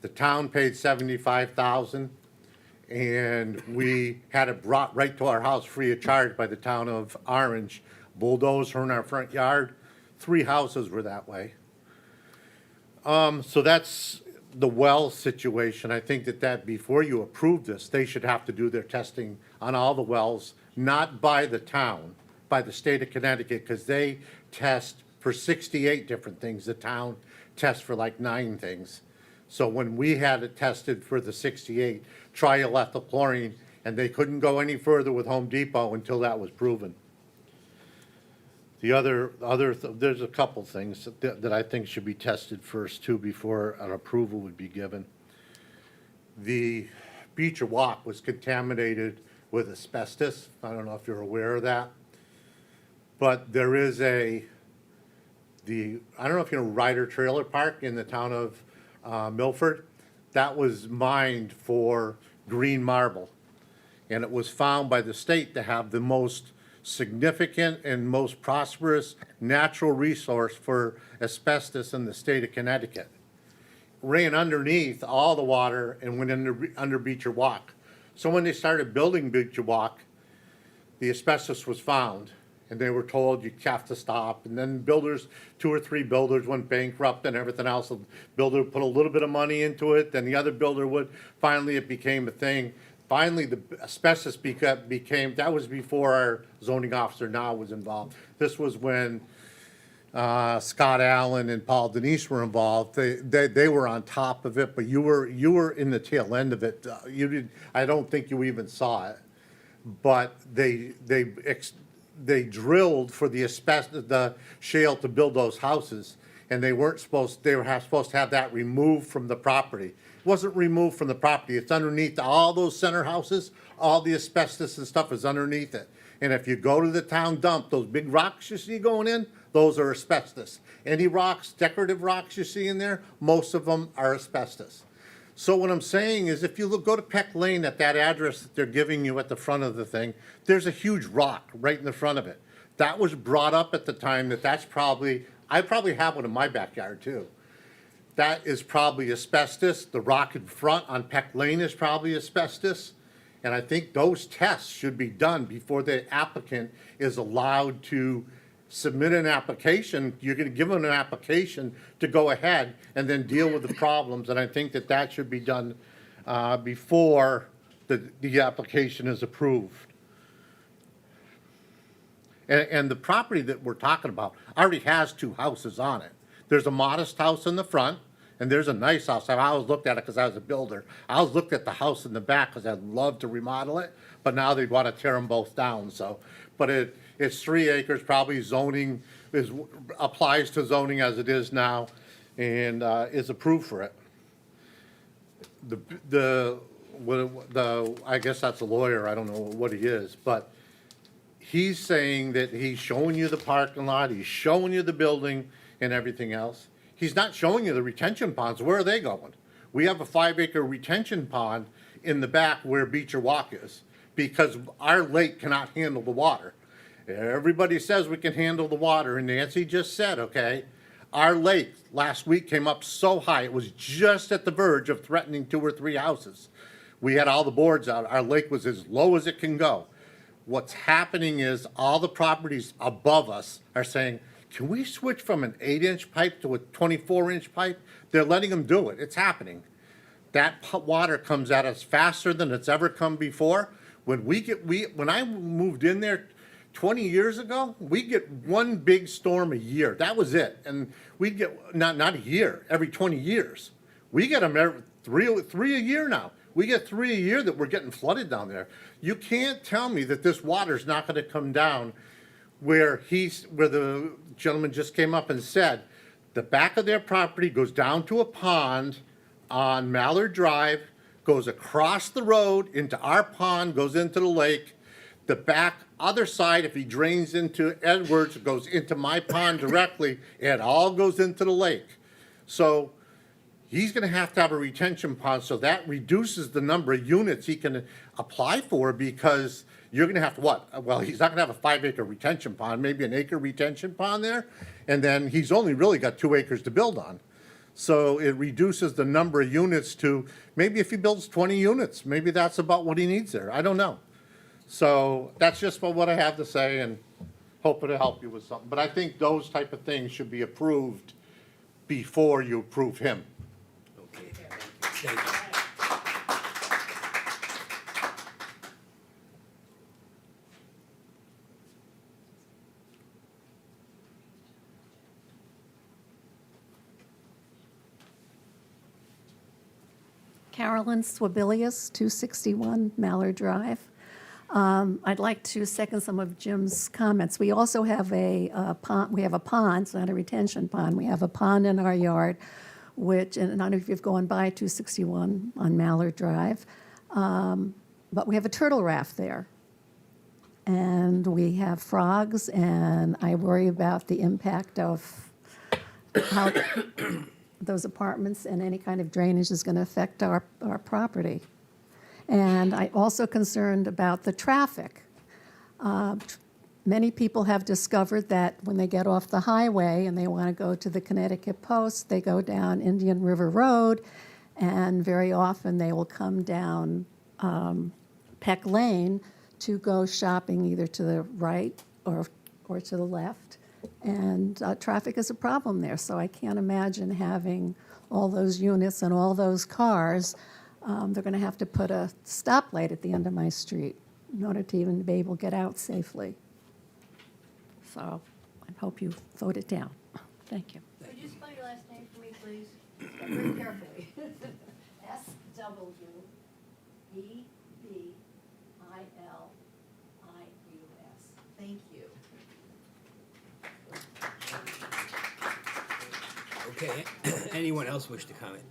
the town paid $75,000, and we had it brought right to our house free of charge by the town of Orange. Bulldozer in our front yard, 3 houses were that way. So that's the well situation. I think that before you approve this, they should have to do their testing on all the wells, not by the town, by the state of Connecticut, because they test for 68 different things. The town tests for like 9 things. So when we had it tested for the 68 triethylchlorine, and they couldn't go any further with Home Depot until that was proven. There's a couple things that I think should be tested first too before an approval would be given. The Beecher Walk was contaminated with asbestos. I don't know if you're aware of that. But there is I don't know if you know Ryder Trailer Park in the town of Milford. That was mined for green marble. And it was found by the state to have the most significant and most prosperous natural resource for asbestos in the state of Connecticut. Ran underneath all the water and went under Beecher Walk. So when they started building Beecher Walk, the asbestos was found. And they were told you have to stop. And then 2 or 3 builders went bankrupt and everything else. The builder put a little bit of money into it, then the other builder would. Finally, it became a thing. Finally, the asbestos became, that was before our zoning officer now was involved. This was when Scott Allen and Paul Denise were involved. They were on top of it, but you were in the tail end of it. I don't think you even saw it. But they drilled for the asbestos, the shale to build those houses, and they were supposed to have that removed from the property. It wasn't removed from the property. It's underneath all those center houses. All the asbestos and stuff is underneath it. And if you go to the town dump, those big rocks you see going in, those are asbestos. Any rocks, decorative rocks you see in there, most of them are asbestos. So what I'm saying is if you go to Peck Lane at that address that they're giving you at the front of the thing, there's a huge rock right in the front of it. That was brought up at the time I probably have one in my backyard too. That is probably asbestos. The rock in front on Peck Lane is probably asbestos. And I think those tests should be done before the applicant is allowed to submit an application. You're going to give them an application to go ahead and then deal with the problems. And I think that should be done before the application is approved. And the property that we're talking about already has 2 houses on it. There's a modest house in the front, and there's a nice house. I always looked at it because I was a builder. I always looked at the house in the back because I'd love to remodel it, but now they want to tear them both down, so. But it's 3 acres, probably zoning applies to zoning as it is now, and is approved for it. I guess that's a lawyer, I don't know what he is, but he's saying that he's showing you the parking lot, he's showing you the building and everything else. He's not showing you the retention ponds. Where are they going? We have a 5-acre retention pond in the back where Beecher Walk is, because our lake cannot handle the water. Everybody says we can handle the water, and Nancy just said, okay, our lake last week came up so high, it was just at the verge of threatening 2 or 3 houses. We had all the boards out. Our lake was as low as it can go. What's happening is all the properties above us are saying, can we switch from an 8-inch pipe to a 24-inch pipe? They're letting them do it. It's happening. That water comes at us faster than it's ever come before. When I moved in there 20 years ago, we get 1 big storm a year. That was it. And we'd get, not a year, every 20 years. We get them every three a year now. We get 3 a year that we're getting flooded down there. You can't tell me that this water's not gonna come down where the gentleman just came up and said, the back of their property goes down to a pond on Mallard Drive, goes across the road into our pond, goes into the lake. The back other side, if he drains into Edwards, goes into my pond directly, it all goes into the lake. So he's gonna have to have a retention pond, so that reduces the number of units he can apply for, because you're gonna have to what? Well, he's not gonna have a 5-acre retention pond, maybe an acre retention pond there, and then he's only really got 2 acres to build on. So it reduces the number of units to, maybe if he builds 20 units, maybe that's about what he needs there, I don't know. So that's just what I have to say, and hope it'll help you with something. But I think those type of things should be approved before you approve him. Okay, thank you. Carolyn Swabilius, 261 Mallard Drive. I'd like to second some of Jim's comments. We also have a pond, it's not a retention pond, we have a pond in our yard, which, and I don't know if you've gone by 261 on Mallard Drive, but we have a turtle raft there. And we have frogs, and I worry about the impact of how those apartments and any kind of drainage is going to affect our property. And I'm also concerned about the traffic. Many people have discovered that when they get off the highway and they want to go to the Connecticut Post, they go down Indian River Road, and very often they will come down Peck Lane to go shopping either to the right or to the left. And traffic is a problem there, so I can't imagine having all those units and all those cars. They're going to have to put a stoplight at the end of my street in order to even be able to get out safely. So I hope you vote it down. Thank you. Could you spell your last name for me, please? Very carefully. S-W-E-B-I-L-I-U-S. Thank you. Okay, anyone else wish to comment?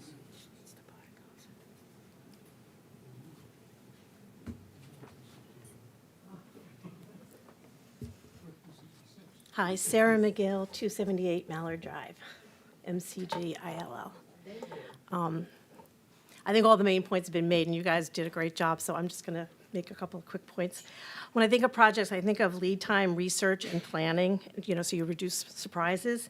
Hi, Sarah McGill, 278 Mallard Drive, MCG-ILL. I think all the main points have been made, and you guys did a great job, so I'm just going to make a couple of quick points. When I think of projects, I think of lead time, research, and planning, so you reduce surprises.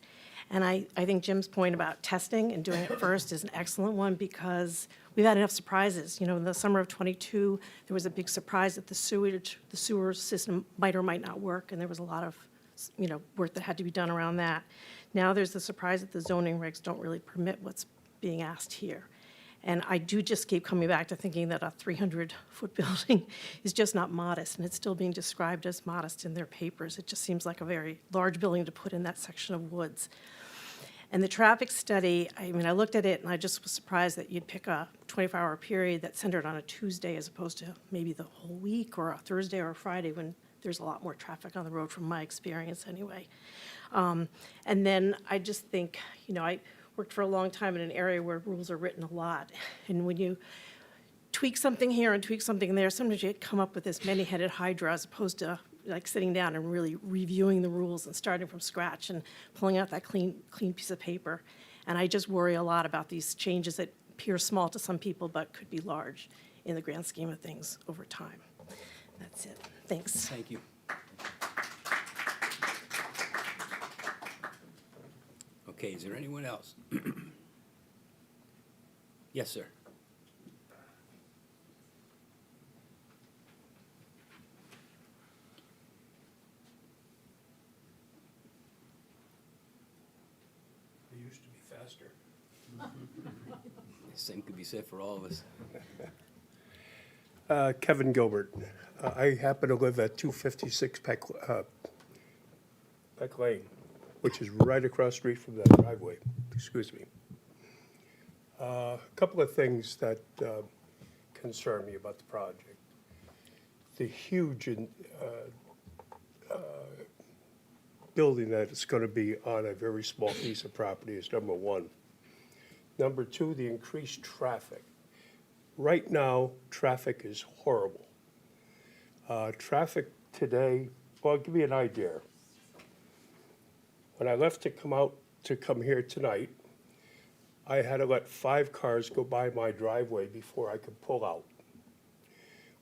And I think Jim's point about testing and doing it first is an excellent one, because we've had enough surprises. In the summer of '22, there was a big surprise that the sewer system might or might not work, and there was a lot of work that had to be done around that. Now there's the surprise that the zoning regs don't really permit what's being asked here. And I do just keep coming back to thinking that a 300-foot building is just not modest, and it's still being described as modest in their papers. It just seems like a very large building to put in that section of woods. And the traffic study, I mean, I looked at it and I just was surprised that you'd pick a 24-hour period that's centered on a Tuesday as opposed to maybe the whole week or a Thursday or a Friday when there's a lot more traffic on the road from my experience anyway. And then I just think, I worked for a long time in an area where rules are written a lot. And when you tweak something here and tweak something there, sometimes you come up with this many-headed hydra as opposed to like sitting down and really reviewing the rules and starting from scratch and pulling out that clean piece of paper. And I just worry a lot about these changes that appear small to some people but could be large in the grand scheme of things over time. That's it. Thanks. Thank you. Okay, is there anyone else? Yes, sir. It used to be faster. Same could be said for all of us. Kevin Gilbert. I happen to live at 256 Peck Lane, which is right across the street from that driveway. Excuse me. A couple of things that concern me about the project. The huge building that it's going to be on a very small piece of property is number one. Number two, the increased traffic. Right now, traffic is horrible. Traffic today, well, I'll give you an idea. When I left to come here tonight, I had to let 5 cars go by my driveway before I could pull out.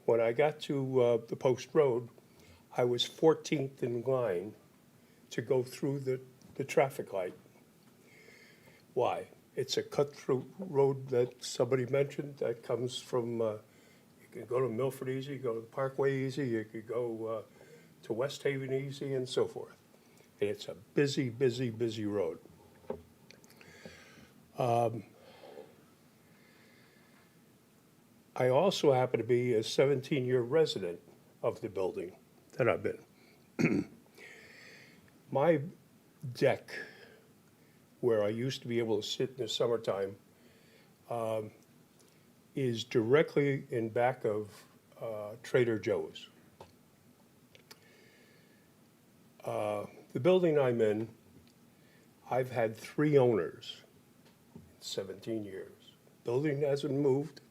When I got to the Post Road, I was 14th in line to go through the traffic light. Why? It's a cut-through road that somebody mentioned that comes from, you can go to Milford easy, you go to the Parkway easy, you could go to West Haven easy, and so forth. And it's a busy, busy, busy road. I also happen to be a 17-year resident of the building that I've been. My deck, where I used to be able to sit in the summertime, is directly in back of Trader Joe's. The building I'm in, I've had 3 owners in 17 years. Building hasn't moved,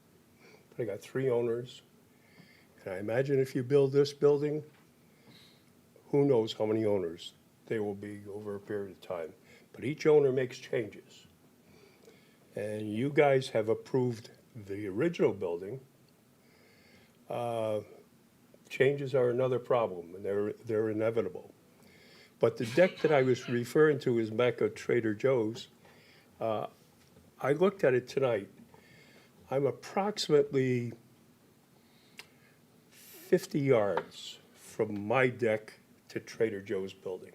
but I got 3 owners. And I imagine if you build this building, who knows how many owners there will be over a period of time. But each owner makes changes. And you guys have approved the original building. Changes are another problem, and they're inevitable. But the deck that I was referring to is back at Trader Joe's. I looked at it tonight. I'm approximately 50 yards from my deck to Trader Joe's building.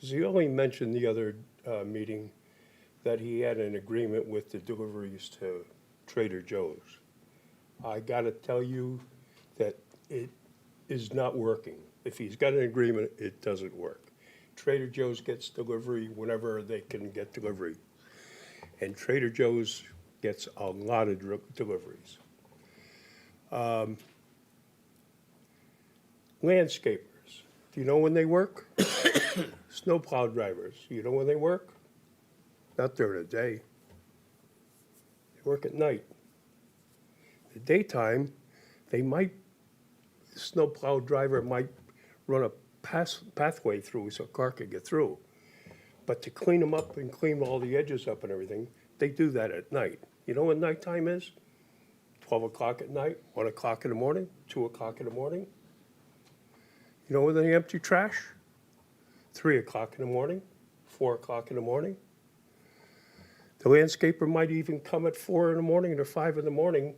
Zioli mentioned the other meeting that he had an agreement with the deliveries to Trader Joe's. I gotta tell you that it is not working. If he's got an agreement, it doesn't work. Trader Joe's gets delivery whenever they can get delivery. And Trader Joe's gets a lot of deliveries. Landscapers, do you know when they work? Snowplow drivers, you know when they work? Not during the day. They work at night. In the daytime, the snowplow driver might run a pathway through so a car could get through. But to clean them up and clean all the edges up and everything, they do that at night. You know when nighttime is? 12 o'clock at night, 1 o'clock in the morning, 2 o'clock in the morning. You know when they empty trash? 3 o'clock in the morning, 4 o'clock in the morning. The landscaper might even come at 4 in the morning or 5 in the morning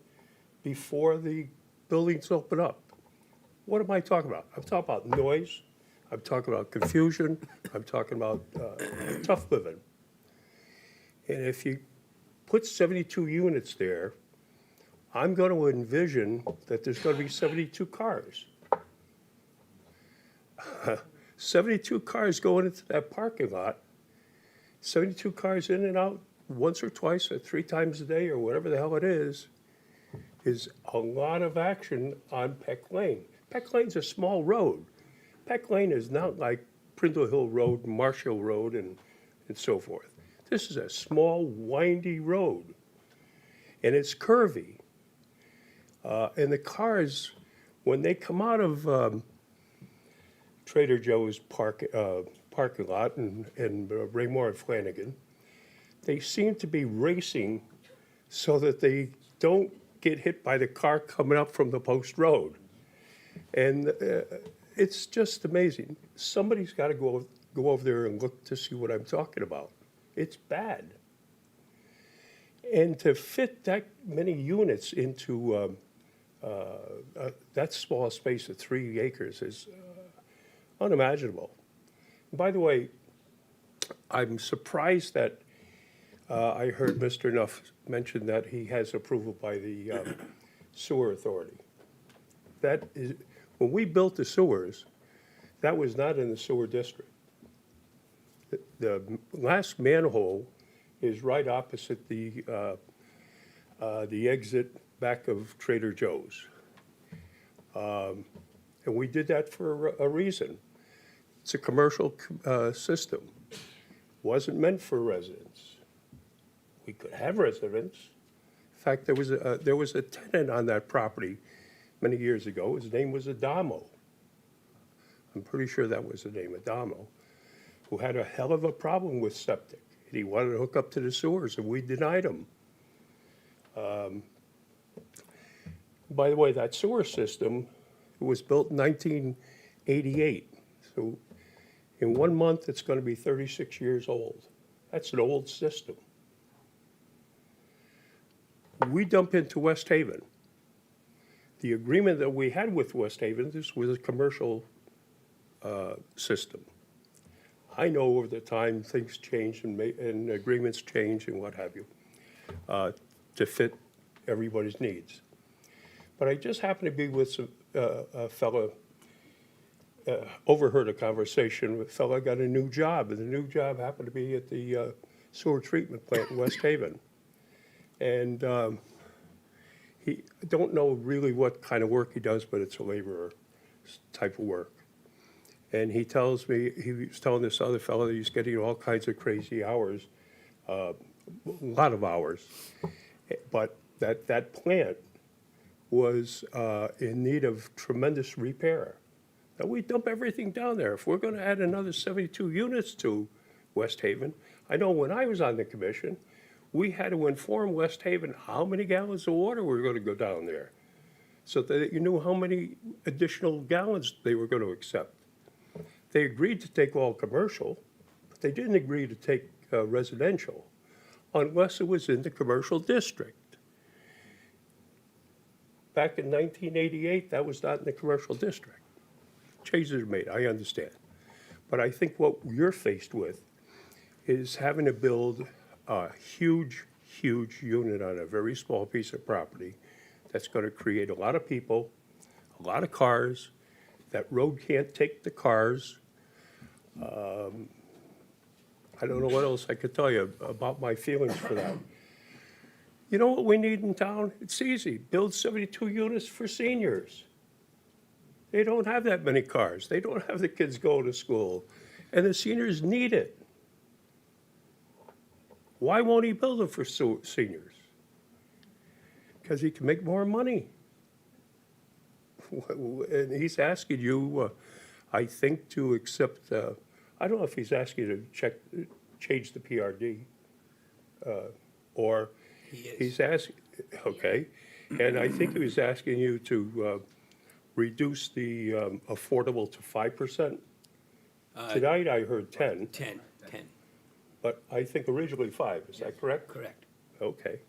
before the buildings open up. What am I talking about? I'm talking about noise. I'm talking about confusion. I'm talking about tough living. And if you put 72 units there, I'm going to envision that there's going to be 72 cars. 72 cars going into that parking lot, 72 cars in and out once or twice or 3 times a day or whatever the hell it is a lot of action on Peck Lane. Peck Lane's a small road. Peck Lane is not like Prindle Hill Road, Marshall Road, and so forth. This is a small, windy road, and it's curvy. And the cars, when they come out of Trader Joe's parking lot and Raymore and Flanagan, they seem to be racing so that they don't get hit by the car coming up from the post road. And it's just amazing. Somebody's got to go over there and look to see what I'm talking about. It's bad. And to fit that many units into that small space of 3 acres is unimaginable. By the way, I'm surprised that I heard Mr. Nuff mention that he has approval by the sewer authority. That is, when we built the sewers, that was not in the sewer district. The last manhole is right opposite the exit back of Trader Joe's. And we did that for a reason. It's a commercial system. Wasn't meant for residents. We could have residents. In fact, there was a tenant on that property many years ago. His name was Adamo. I'm pretty sure that was the name, Adamo, who had a hell of a problem with septic. And he wanted to hook up to the sewers, and we denied him. By the way, that sewer system was built in 1988. So in 1 month, it's going to be 36 years old. That's an old system. We dump into West Haven. The agreement that we had with West Haven, this was a commercial system. I know over the time things change and agreements change and what have you to fit everybody's needs. But I just happened to be with a fellow, overheard a conversation with a fellow got a new job, and the new job happened to be at the sewer treatment plant in West Haven. And he don't know really what kind of work he does, but it's a laborer type of work. And he tells me, he was telling this other fellow that he's getting all kinds of crazy hours, a lot of hours. But that plant was in need of tremendous repair. Now, we dump everything down there. If we're going to add another 72 units to West Haven, I know when I was on the commission, we had to inform West Haven how many gallons of water were going to go down there so that you knew how many additional gallons they were going to accept. They agreed to take all commercial, but they didn't agree to take residential unless it was in the commercial district. Back in 1988, that was not in the commercial district. Changes are made, I understand. But I think what you're faced with is having to build a huge, huge unit on a very small piece of property that's going to create a lot of people, a lot of cars. That road can't take the cars. I don't know what else I could tell you about my feelings for that. You know what we need in town? It's easy. Build 72 units for seniors. They don't have that many cars. They don't have the kids going to school. And the seniors need it. Why won't he build them for seniors? Because he can make more money. And he's asking you, I think, to accept, I don't know if he's asking you to change the PRD, or he's asking, okay. And I think he was asking you to reduce the affordable to 5%. Tonight I heard 10. 10. But I think originally 5, is that correct? Correct. Okay.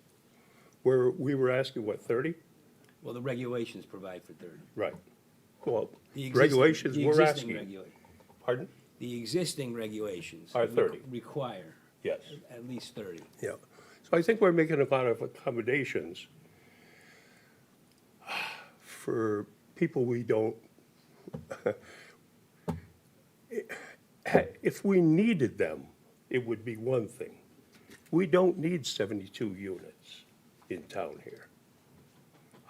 We were asking, what, 30? Well, the regulations provide for 30. Right. Well, The existing- regulations, the we're existing asking. regula- Pardon? The existing regulations. Are 30. Require Yes, At least 30. yeah. So I think we're making a lot of accommodations for people we don't. If we needed them, it would be one thing. We don't need 72 units in town here.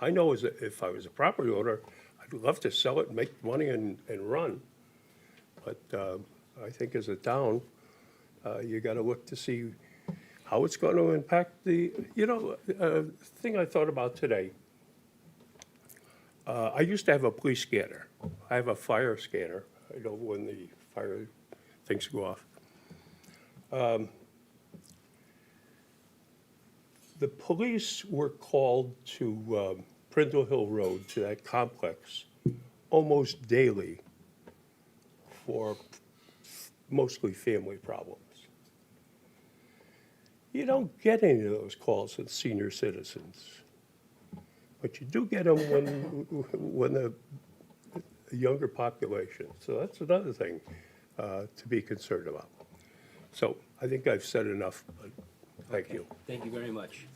I know if I was a property owner, I'd love to sell it and make money and run. But I think as a town, you got to look to see how it's going to impact the, thing I thought about today. I used to have a police scanner. I have a fire scanner. I know when the fire things go off. The police were called to Prindle Hill Road, to that complex, almost daily for mostly family problems. You don't get any of those calls with senior citizens, but you do get them when the younger population. So that's another thing to be concerned about. So I think I've said enough, but thank you. Thank you very much.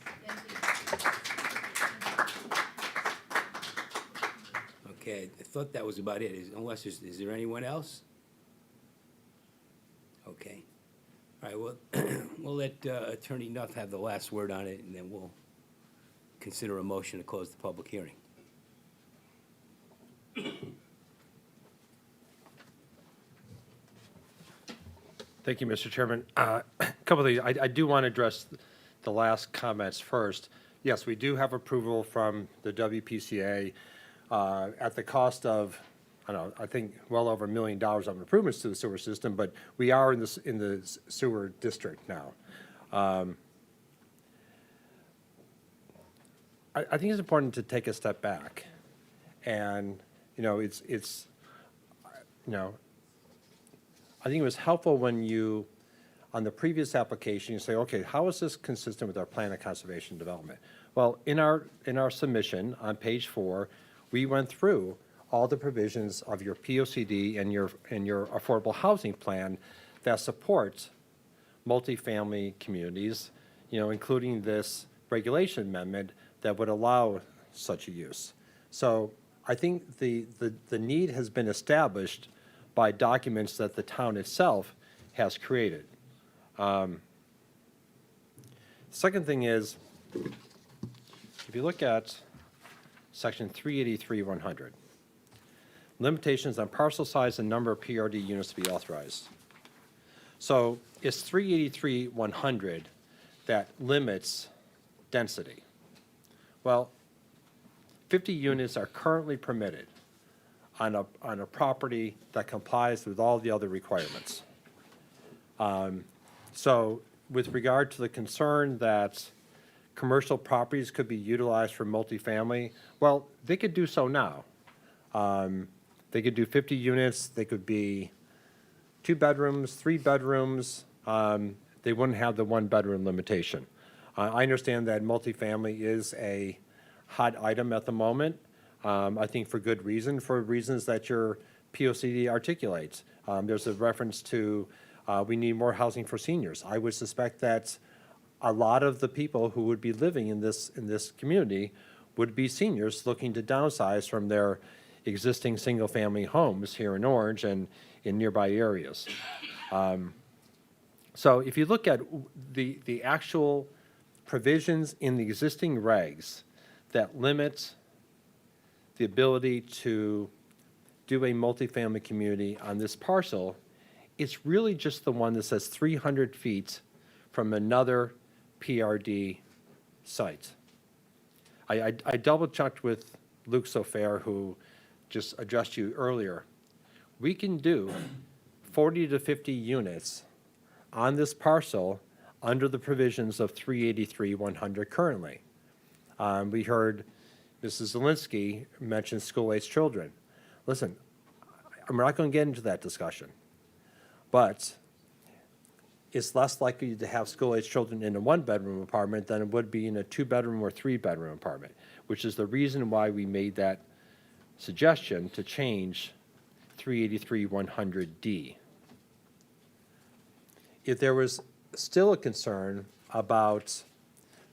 Okay, I thought that was about it, unless is there anyone else? Okay. All right, well, we'll let Attorney Nuff have the last word on it, and then we'll consider a motion to close the public hearing. Thank you, Mr. Chairman. A couple of things. I do want to address the last comments first. Yes, we do have approval from the WPCA at the cost of, I don't know, I think well over $1 million of improvements to the sewer system, but we are in the sewer district now. I think it's important to take a step back, and it's I think it was helpful when you, on the previous application, you say, okay, how is this consistent with our plan of conservation and development? Well, in our submission on page 4, we went through all the provisions of your POCD and your affordable housing plan that supports multifamily communities, including this regulation amendment that would allow such a use. So I think the need has been established by documents that the town itself has created. Second thing is, if you look at section 383-100, limitations on parcel size and number of PRD units to be authorized. So it's 383-100 that limits density. Well, 50 units are currently permitted on a property that complies with all the other requirements. So with regard to the concern that commercial properties could be utilized for multifamily, well, they could do so now. They could do 50 units, they could be 2 bedrooms, 3 bedrooms, they wouldn't have the 1-bedroom limitation. I understand that multifamily is a hot item at the moment. I think for good reason, for reasons that your POCD articulates. There's a reference to we need more housing for seniors. I would suspect that a lot of the people who would be living in this community would be seniors looking to downsize from their existing single-family homes here in Orange and in nearby areas. So if you look at the actual provisions in the existing regs that limit the ability to do a multifamily community on this parcel, it's really just the one that says 300 feet from another PRD site. I double-checked with Luke Sofair, who just addressed you earlier. We can do 40 to 50 units on this parcel under the provisions of 383-100 currently. We heard Mrs. Zelinski mention school-aged children. Listen, I'm not going to get into that discussion, but it's less likely to have school-aged children in a 1-bedroom apartment than it would be in a 2-bedroom or 3-bedroom apartment, which is the reason why we made that suggestion to change 383-100D. If there was still a concern about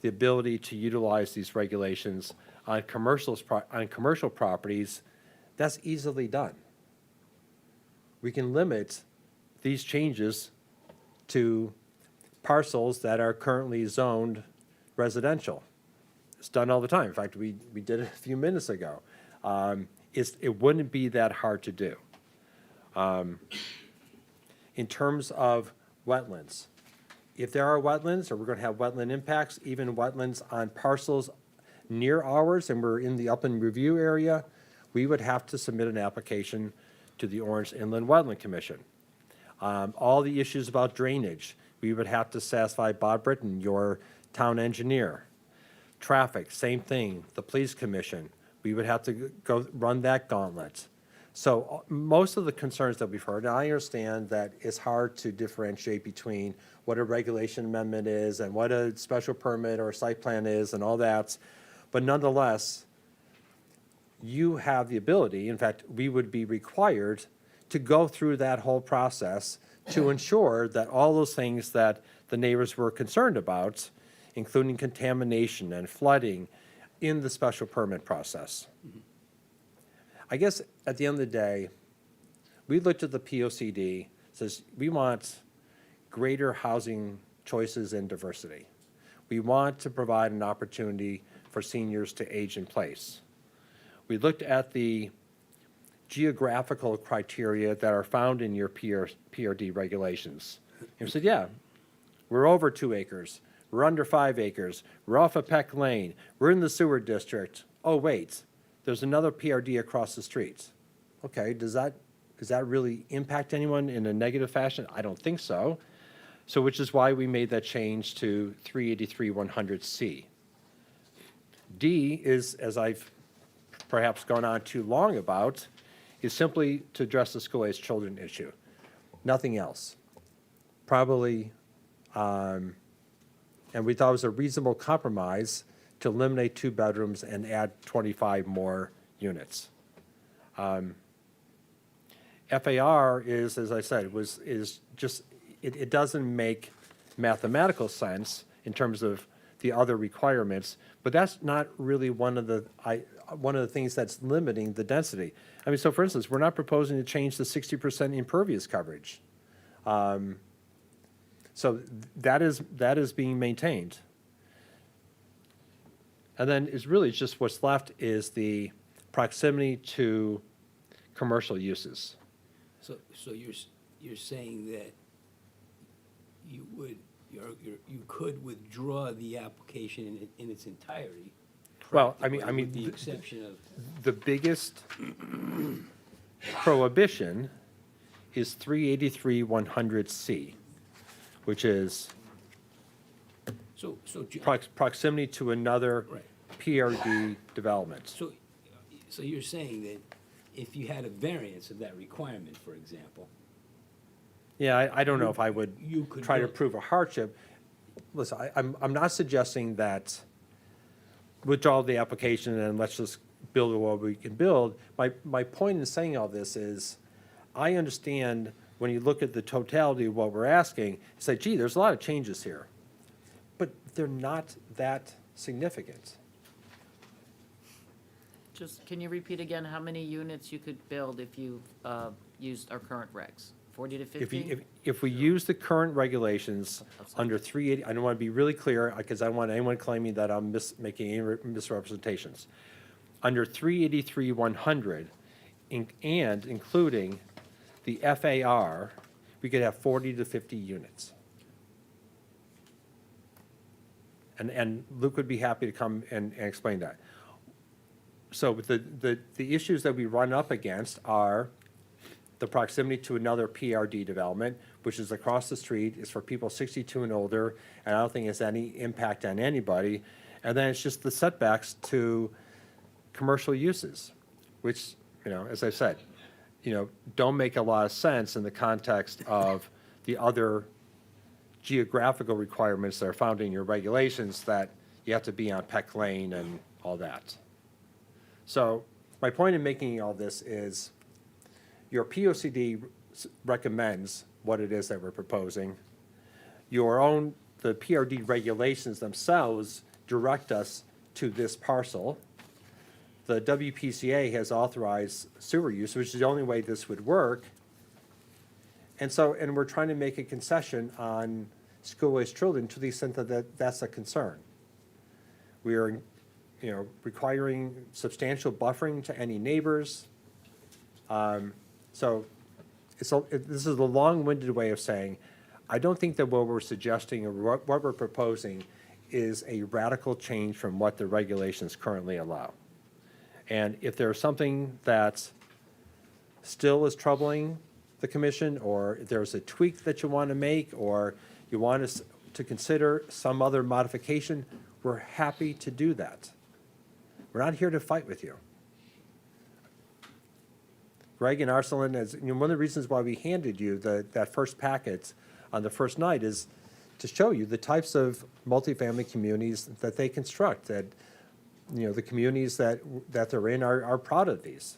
the ability to utilize these regulations on commercial properties, that's easily done. We can limit these changes to parcels that are currently zoned residential. It's done all the time. In fact, we did it a few minutes ago. It wouldn't be that hard to do. In terms of wetlands, if there are wetlands, or we're gonna have wetland impacts, even wetlands on parcels near ours, and we're in the upland review area, we would have to submit an application to the Orange Inland Wetland Commission. All the issues about drainage, we would have to satisfy Bob Britton, your town engineer. Traffic, same thing, the police commission, we would have to go run that gauntlet. So most of the concerns that we've heard, and I understand that it's hard to differentiate between what a regulation amendment is and what a special permit or a site plan is and all that, but nonetheless, you have the ability, in fact, we would be required to go through that whole process to ensure that all those things that the neighbors were concerned about, including contamination and flooding, in the special permit process. I guess at the end of the day, we looked at the POCD, says we want greater housing choices and diversity. We want to provide an opportunity for seniors to age in place. We looked at the geographical criteria that are found in your PRD regulations. And we said, yeah, we're over 2 acres, we're under 5 acres, we're off of Peck Lane, we're in the sewer district. Oh, wait, there's another PRD across the street. Okay, does that really impact anyone in a negative fashion? I don't think so. So which is why we made that change to 383-100C. D is, as I've perhaps gone on too long about, is simply to address the school-aged children issue. Nothing else. Probably, and we thought it was a reasonable compromise to eliminate 2 bedrooms and add 25 more units. FAR is, as I said, it doesn't make mathematical sense in terms of the other requirements, but that's not really one of the things that's limiting the density. I mean, so for instance, we're not proposing to change the 60% impervious coverage. So that is being maintained. And then it's really just what's left is the proximity to commercial uses. So you're saying that you could withdraw the application in its entirety? Well, practically, with the exception of, the biggest prohibition is 383-100C, which is so, proximity to another Right. PRD development. so you're saying that if you had a variance of that requirement, for example, Yeah, I don't know if I would you could try to build- prove a hardship. Listen, I'm not suggesting that withdraw the application and let's just build what we can build. My point in saying all this is, I understand when you look at the totality of what we're asking, say, gee, there's a lot of changes here. But they're not that significant. Just, can you repeat again how many units you could build if you used our current regs? 40 to 50? If we use the current regulations under 380, I don't want to be really clear, because I don't want anyone claiming that I'm making any misrepresentations. Under 383-100, and including the FAR, we could have 40 to 50 units. And Luke would be happy to come and explain that. So the issues that we run up against are the proximity to another PRD development, which is across the street, is for people 62 and older, and I don't think it's any impact on anybody. And then it's just the setbacks to commercial uses, which, as I said, don't make a lot of sense in the context of the other geographical requirements that are found in your regulations, that you have to be on Peck Lane and all that. So my point in making all this is, your POCD recommends what it is that we're proposing. the PRD regulations themselves direct us to this parcel. The WPCA has authorized sewer use, which is the only way this would work. And we're trying to make a concession on school-age children to the extent that that's a concern. We are, requiring substantial buffering to any neighbors. So this is a long-winded way of saying, I don't think that what we're suggesting or what we're proposing is a radical change from what the regulations currently allow. And if there's something that still is troubling the commission, or if there's a tweak that you want to make, or you want us to consider some other modification, we're happy to do that. We're not here to fight with you. Greg and Arcelin, one of the reasons why we handed you that first packet on the first night is to show you the types of multifamily communities that they construct, that, the communities that they're in are proud of these.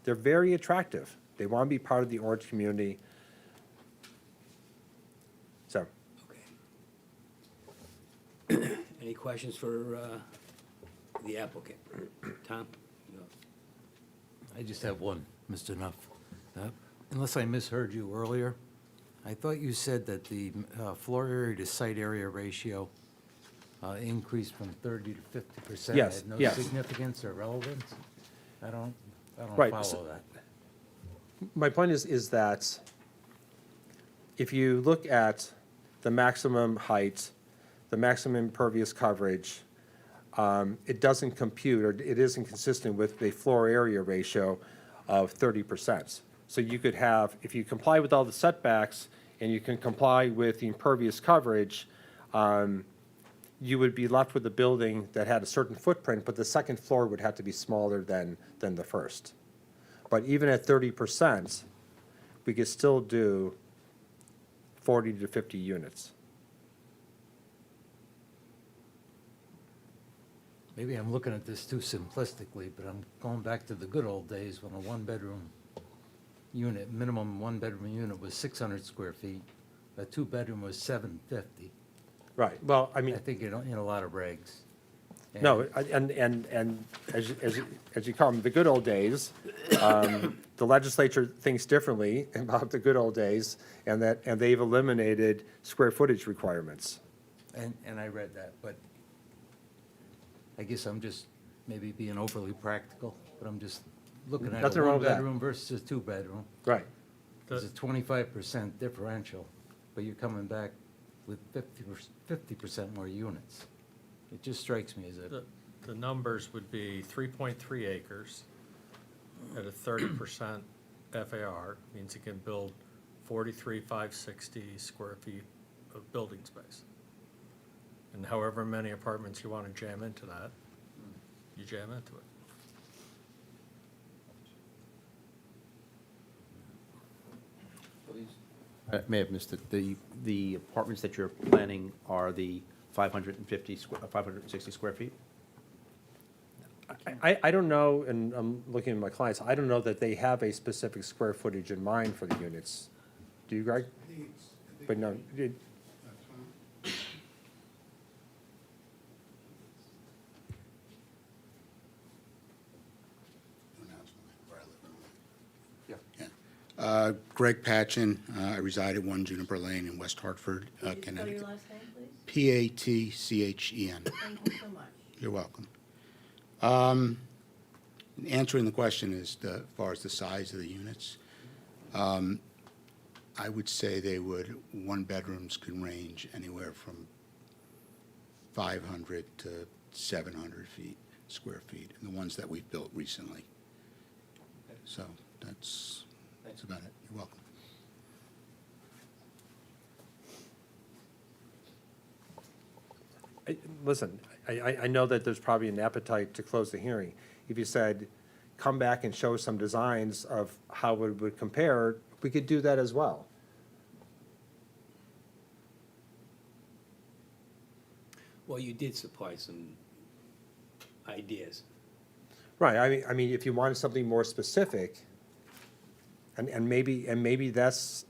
They're very attractive. They want to be part of the Orange community. So, Okay. Any questions for the applicant? Tom? No. I just have one, Mr. Nuff. Unless I misheard you earlier, I thought you said that the floor area to site area ratio increased from 30 to 50%. Yes, Had no yes. significance or relevance? I don't Right, follow so- that. my point is that if you look at the maximum height, the maximum impervious coverage, it doesn't compute, or it isn't consistent with a floor area ratio of 30%. So you could have, if you comply with all the setbacks and you can comply with the impervious coverage, you would be left with a building that had a certain footprint, but the second floor would have to be smaller than the first. But even at 30%, we could still do 40 to 50 units. Maybe I'm looking at this too simplistically, but I'm going back to the good old days when a one-bedroom unit, minimum one-bedroom unit was 600 square feet. A two-bedroom was 750. Right, well, I I mean, think in a lot of regs. no, and as you call them, the good old days, the legislature thinks differently about the good old days, and they've eliminated square footage requirements. And I read that, but I guess I'm just maybe being overly practical, but I'm just looking at Nothing a wrong with that. one-bedroom versus a two-bedroom. Right. There's a 25% differential, but you're coming back with 50% more units. It just strikes me as a, The numbers would be 3.3 acres at a 30% FAR, means you can build 43,560 square feet of building space. And however many apartments you want to jam into that, you jam into it. I may have missed it. The apartments that you're planning are the 560 square feet? I don't know, and I'm looking at my clients, I don't know that they have a specific square footage in mind for the units. Do you, Greg? But no, Greg Patchen, I reside at 1 Juniper Lane in West Hartford, Connecticut. last name, please? P-A-T-C-H-E-N. Thank you so much. You're welcome. Answering the question as far as the size of the units, I would say one-bedrooms can range anywhere from 500 to 700 square feet, and the ones that we've built recently. So that's about it. You're welcome. listen, I know that there's probably an appetite to close the hearing. If you said, come back and show some designs of how it would compare, we could do that as well. Well, you did supply some ideas. Right, I mean, if you wanted something more specific, and maybe that's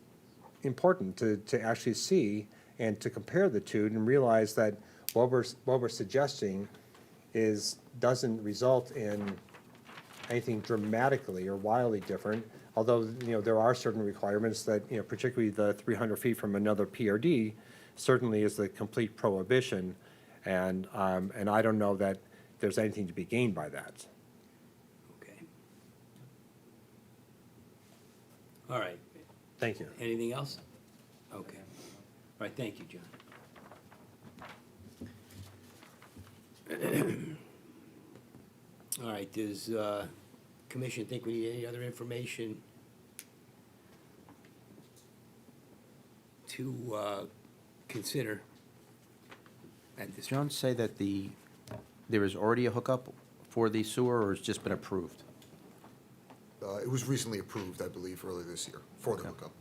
important to actually see and to compare the two and realize that what we're suggesting doesn't result in anything dramatically or wildly different, although, there are certain requirements that, particularly the 300 feet from another PRD certainly is the complete prohibition, and I don't know that there's anything to be gained by that. Okay. All right. Thank you. Anything else? Okay. All right, thank you, John. All right, does commission think we need any other information to consider at this? John say that there is already a hookup for the sewer, or it's just been approved? It was recently approved, I believe, earlier this year for the hookup.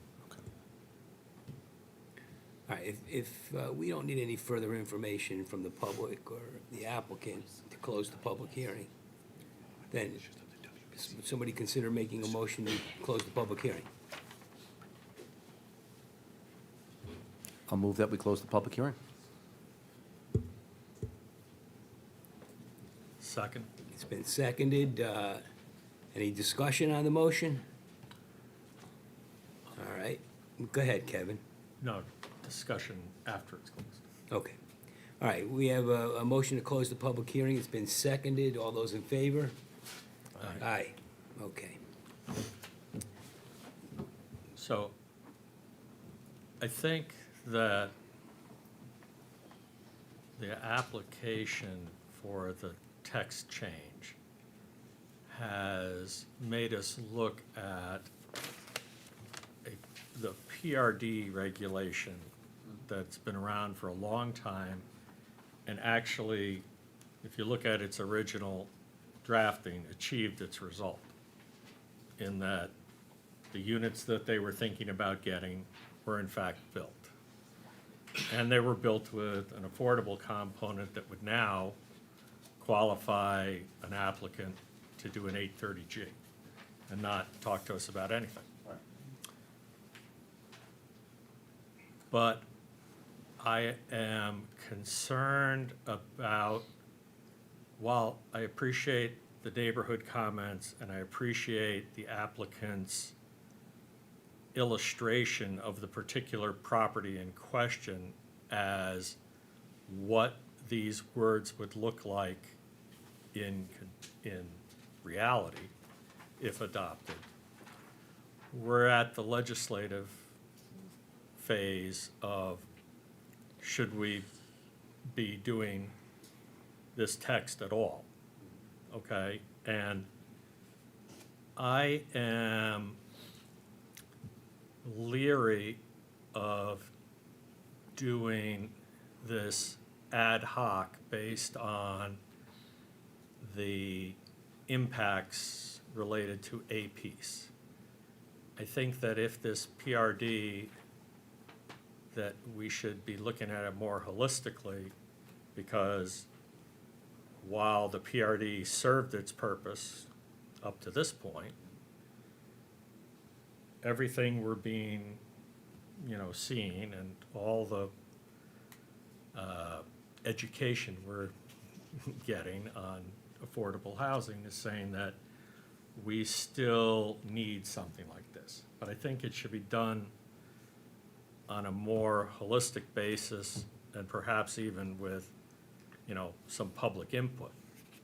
All right, if we don't need any further information from the public or the applicant to close the public hearing, then would somebody consider making a motion to close the public hearing? I'll move that we close the public hearing. Second. It's been seconded. Any discussion on the motion? All right, go ahead, Kevin. No, discussion after it's closed. Okay. All right, we have a motion to close the public hearing. It's been seconded. All those in favor? Aye. Okay. So I think that the application for the text change has made us look at the PRD regulation that's been around for a long time, and actually, if you look at its original drafting, achieved its result, in that the units that they were thinking about getting were in fact built. And they were built with an affordable component that would now qualify an applicant to do an 830G and not talk to us about anything. But I am concerned about, while I appreciate the neighborhood comments and I appreciate the applicant's illustration of the particular property in question as what these words would look like in reality, if adopted, we're at the legislative phase of, should we be doing this text at all? Okay, and I am leery of doing this ad hoc based on the impacts related to a piece. I think that if this PRD, that we should be looking at it more holistically, because while the PRD served its purpose up to this point, everything we're being, seeing, and all the education we're getting on affordable housing is saying that we still need something like this. But I think it should be done on a more holistic basis, and perhaps even with, some public input,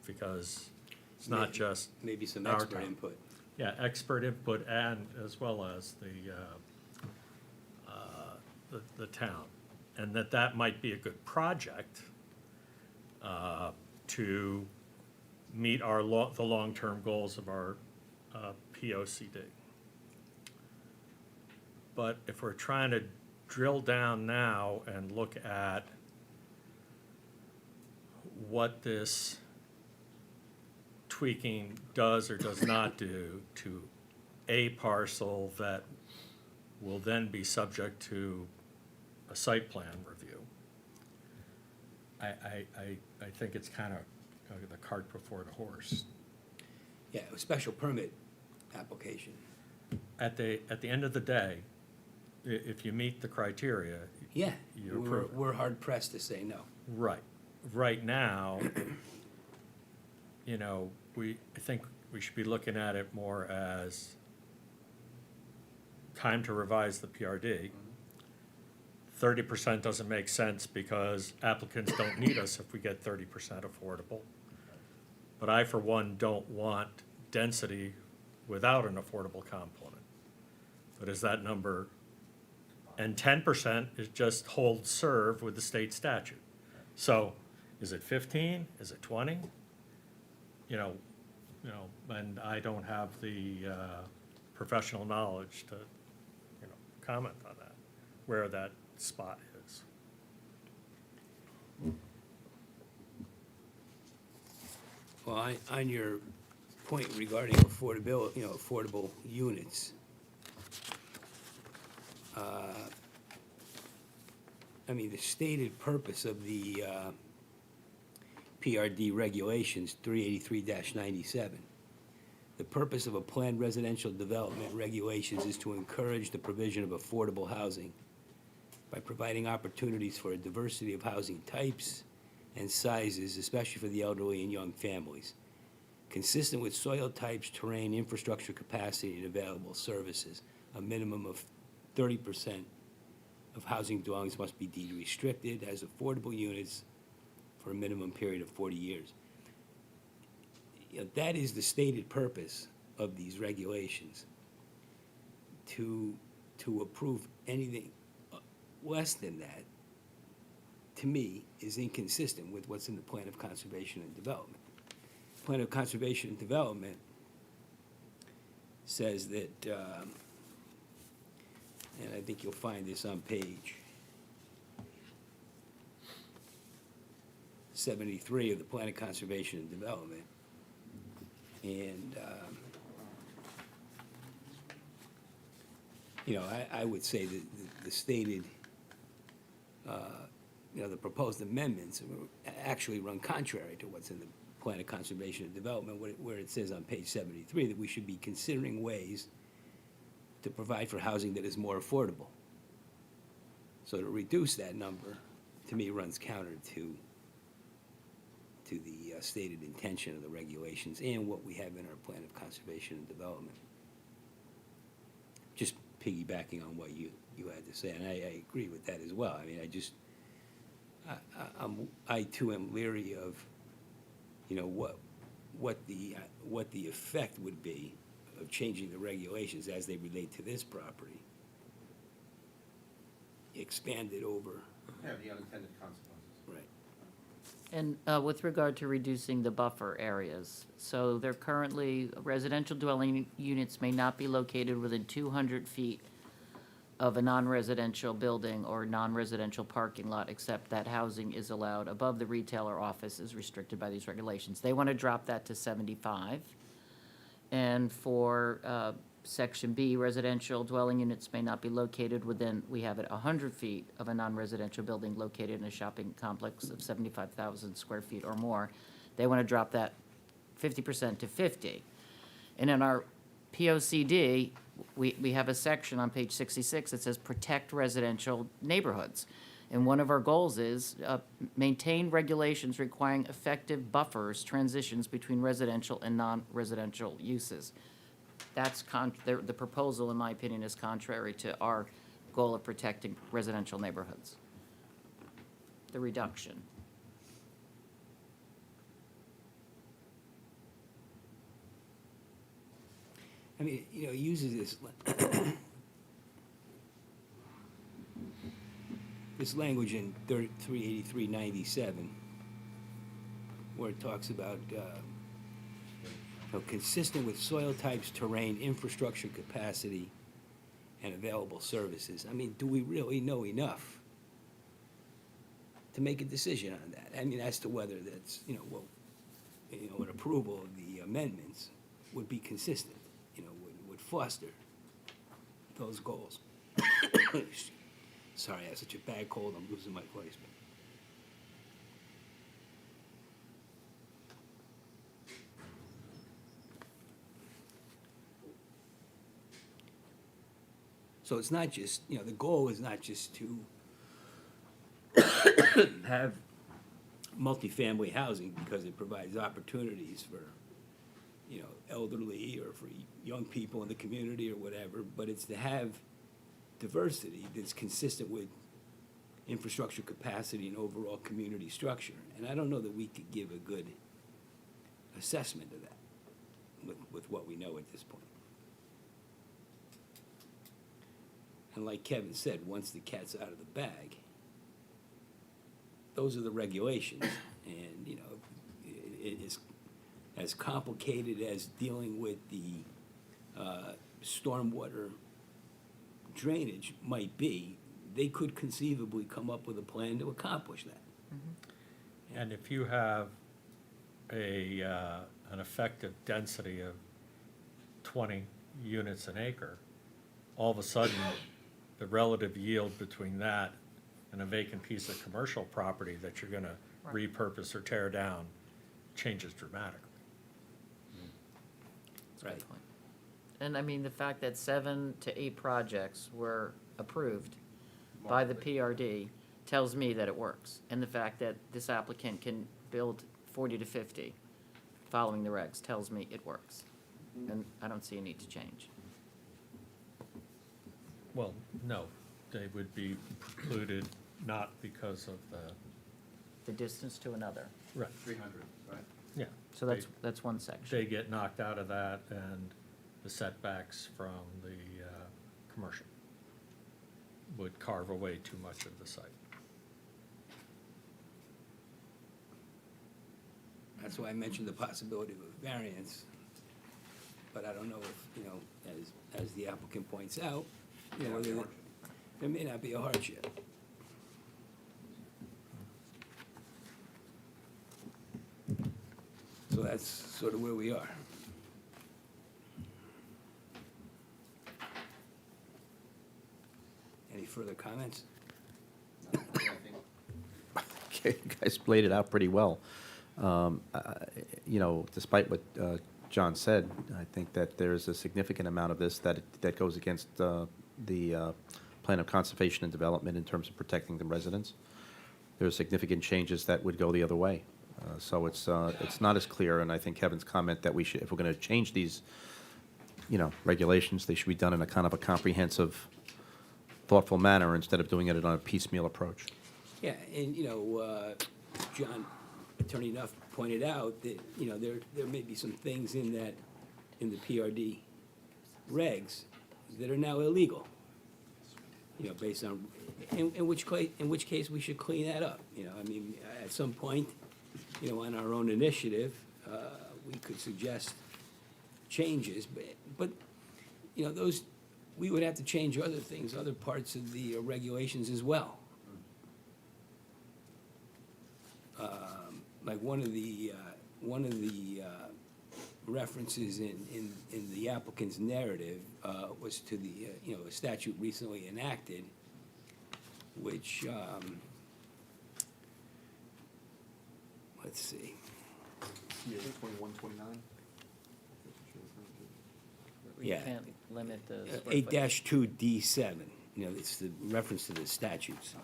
because it's not just Maybe some our expert town. input. Yeah, expert input, and as well as the town. And that might be a good project to meet the long-term goals of our POCD. But if we're trying to drill down now and look at what this tweaking does or does not do to a parcel that will then be subject to a site plan review, I think it's kind of the cart before the horse. Yeah, a special permit application. At the end of the day, if you meet the criteria, Yeah, you approve it. we're hard pressed to say no. Right. Right now, you know, I think we should be looking at it more as time to revise the PRD. 30% doesn't make sense because applicants don't need us if we get 30% affordable. But I, for one, don't want density without an affordable component. But is that number, and 10% is just hold serve with the state statute. So is it 15? Is it 20? You know, and I don't have the professional knowledge to, comment on that, where that spot is. Well, on your point regarding affordability, affordable units, I mean, the stated purpose of the PRD regulations, 383-97, the purpose of a planned residential development regulations is to encourage the provision of affordable housing by providing opportunities for a diversity of housing types and sizes, especially for the elderly and young families, consistent with soil types, terrain, infrastructure capacity, and available services. A minimum of 30% of housing dwellings must be deemed restricted as affordable units for a minimum period of 40 years. That is the stated purpose of these regulations. To approve anything less than that, to me, is inconsistent with what's in the Plan of Conservation and Development. Plan of Conservation and Development says that, and I think you'll find this on page 73 of the Plan of Conservation and Development. And, I would say that the stated, the proposed amendments actually run contrary to what's in the Plan of Conservation and Development, where it says on page 73 that we should be considering ways to provide for housing that is more affordable. So to reduce that number, to me, runs counter to the stated intention of the regulations and what we have in our Plan of Conservation and Development. Just piggybacking on what you had to say, and I agree with that as well. I mean, I too am leery of, what the effect would be of changing the regulations as they relate to this property, expanded over. Yeah, the unintended consequences. Right. And with regard to reducing the buffer areas, so they're currently, residential dwelling units may not be located within 200 feet of a non-residential building or non-residential parking lot, except that housing is allowed above the retail or office is restricted by these regulations. They want to drop that to 75. And for Section B, residential dwelling units may not be located within, we have it 100 feet of a non-residential building located in a shopping complex of 75,000 square feet or more. They want to drop that 50% to 50. And in our POCD, we have a section on page 66 that says protect residential neighborhoods. And one of our goals is maintain regulations requiring effective buffers, transitions between residential and non-residential uses. That's the proposal, in my opinion, is contrary to our goal of protecting residential neighborhoods. The reduction. I mean, it uses this language in 383-97, where it talks about, consistent with soil types, terrain, infrastructure capacity, and available services. I mean, do we really know enough to make a decision on that? I mean, as to whether that's, an approval of the amendments would be consistent, would foster those goals. Sorry, I have such a bad cold, I'm losing my voice. So it's not just, you know, the goal is not just to have multifamily housing because it provides opportunities for, you know, elderly or for young people in the community or whatever, but it's to have diversity that's consistent with infrastructure capacity and overall community structure. And I don't know that we could give a good assessment of that with what we know at this point. And like Kevin said, once the cat's out of the bag, those are the regulations. And, you know, it is as complicated as dealing with the stormwater drainage might be, they could conceivably come up with a plan to accomplish that. And if you have an effective density of 20 units an acre, all of a sudden, the relative yield between that and a vacant piece of commercial property that you're gonna repurpose or tear down changes dramatically. Right. And I mean, the fact that 7 to 8 projects were approved by the PRD tells me that it works. And the fact that this applicant can build 40 to 50 following the regs tells me it works. And I don't see a need to change. Well, no, they would be precluded not because of The distance to another. right, 300, right? yeah. So that's one section. They get knocked out of that and the setbacks from the commercial would carve away too much of the site. That's why I mentioned the possibility of a variance. But I don't know if, you know, as the applicant points out, you know, there may not be a hardship. So that's sort of where we are. Any further comments? Okay, you guys played it out pretty well. You know, despite what John said, I think that there's a significant amount of this that goes against the plan of conservation and development in terms of protecting the residents. There are significant changes that would go the other way. So it's not as clear, and I think Kevin's comment that we should, if we're going to change these, you know, regulations, they should be done in a kind of a comprehensive, thoughtful manner instead of doing it on a piecemeal approach. Yeah, and, you know, John, Attorney Nuff pointed out that, you know, there may be some things in the PRD regs that are now illegal. You know, based on, in which case we should clean that up, you know, I mean, at some point, you know, on our own initiative, we could suggest changes, but, you know, those, we would have to change other things, other parts of the regulations as well. Like one of the references in the applicant's narrative was to the, you know, a statute recently enacted, which, let's see. Yeah, 21, 29. We Yeah. can't limit the square Eight footage. 2D7, you know, it's the reference to the statutes.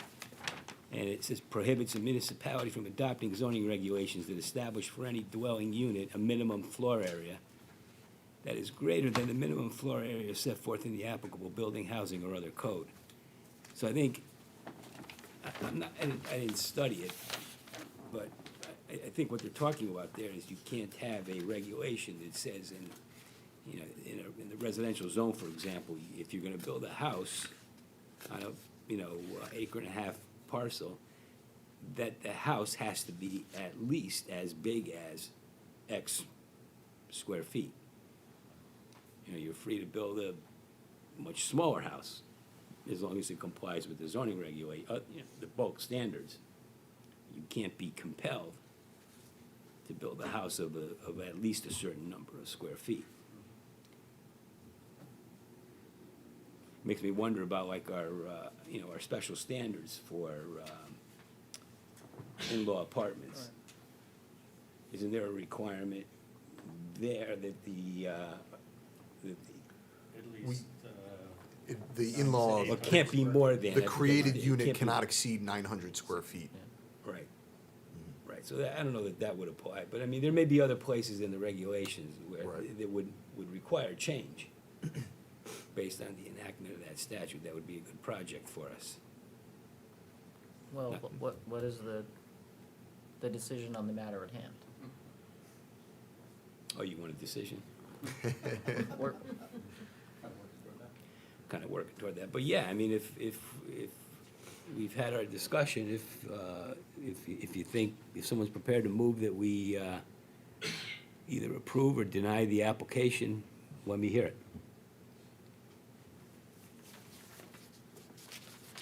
And it says prohibits a municipality from adopting zoning regulations that establish for any dwelling unit a minimum floor area that is greater than the minimum floor area set forth in the applicable building, housing, or other code. So I think, I didn't study it, but I think what they're talking about there is you can't have a regulation that says in, you know, in the residential zone, for example, if you're gonna build a house on a, you know, acre and a half parcel, that the house has to be at least as big as X square feet. You know, you're free to build a much smaller house, as long as it complies with the zoning you know, the bulk standards. You can't be compelled to build a house of at least a certain number of square feet. Makes me wonder about like our, you know, our special standards for in-law apartments. Isn't there a requirement there that the At least, the in-law, It can't be more than. the created it unit can't be- cannot exceed 900 square feet. Right, right, so I don't know that that would apply, but I mean, there may be other places in the regulations where Right. that would require change. Based on the enactment of that statute, that would be a good project for us. Well, what is the decision on the matter at hand? Oh, you want a decision? We're- Kind of working toward that, but yeah, I mean, if we've had our discussion, if you think, if someone's prepared to move that we either approve or deny the application, let me hear it.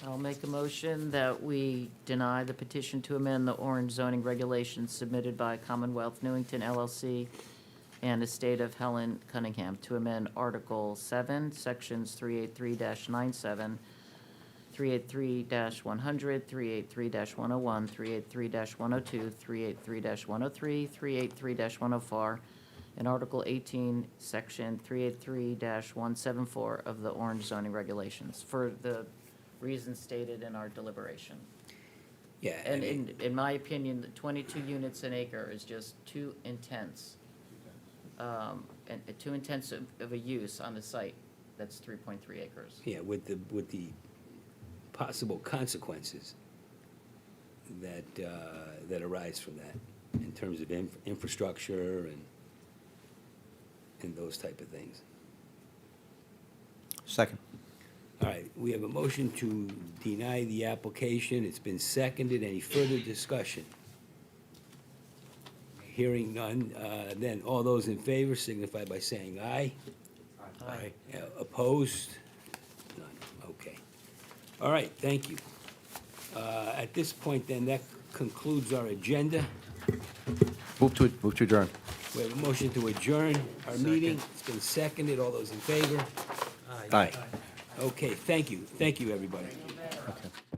I'll make a motion that we deny the petition to amend the Orange zoning regulations submitted by Commonwealth Newington LLC and Estate of Helen Cunningham to amend Article 7, Sections 383-97, 383-100, 383-101, 383-102, 383-103, 383-104, and Article 18, Section 383-174 of the Orange zoning regulations for the reasons stated in our deliberation. Yeah, I And mean, in my opinion, the 22 units an acre is just too intense. And too intense of a use on the site, that's 3.3 acres. yeah, with the possible consequences that, that arise from that, in terms of infrastructure and those type of things. Second. All right, we have a motion to deny the application. It's been seconded. Any further discussion? Hearing none, then all those in favor signify by saying aye. Aye. Opposed? None, okay. All right, thank you. At this point, then, that concludes our agenda. Move to adjourn. We have a motion to adjourn our meeting. It's been seconded. All those in favor? Aye. Okay, thank you. Thank you, everybody. Okay.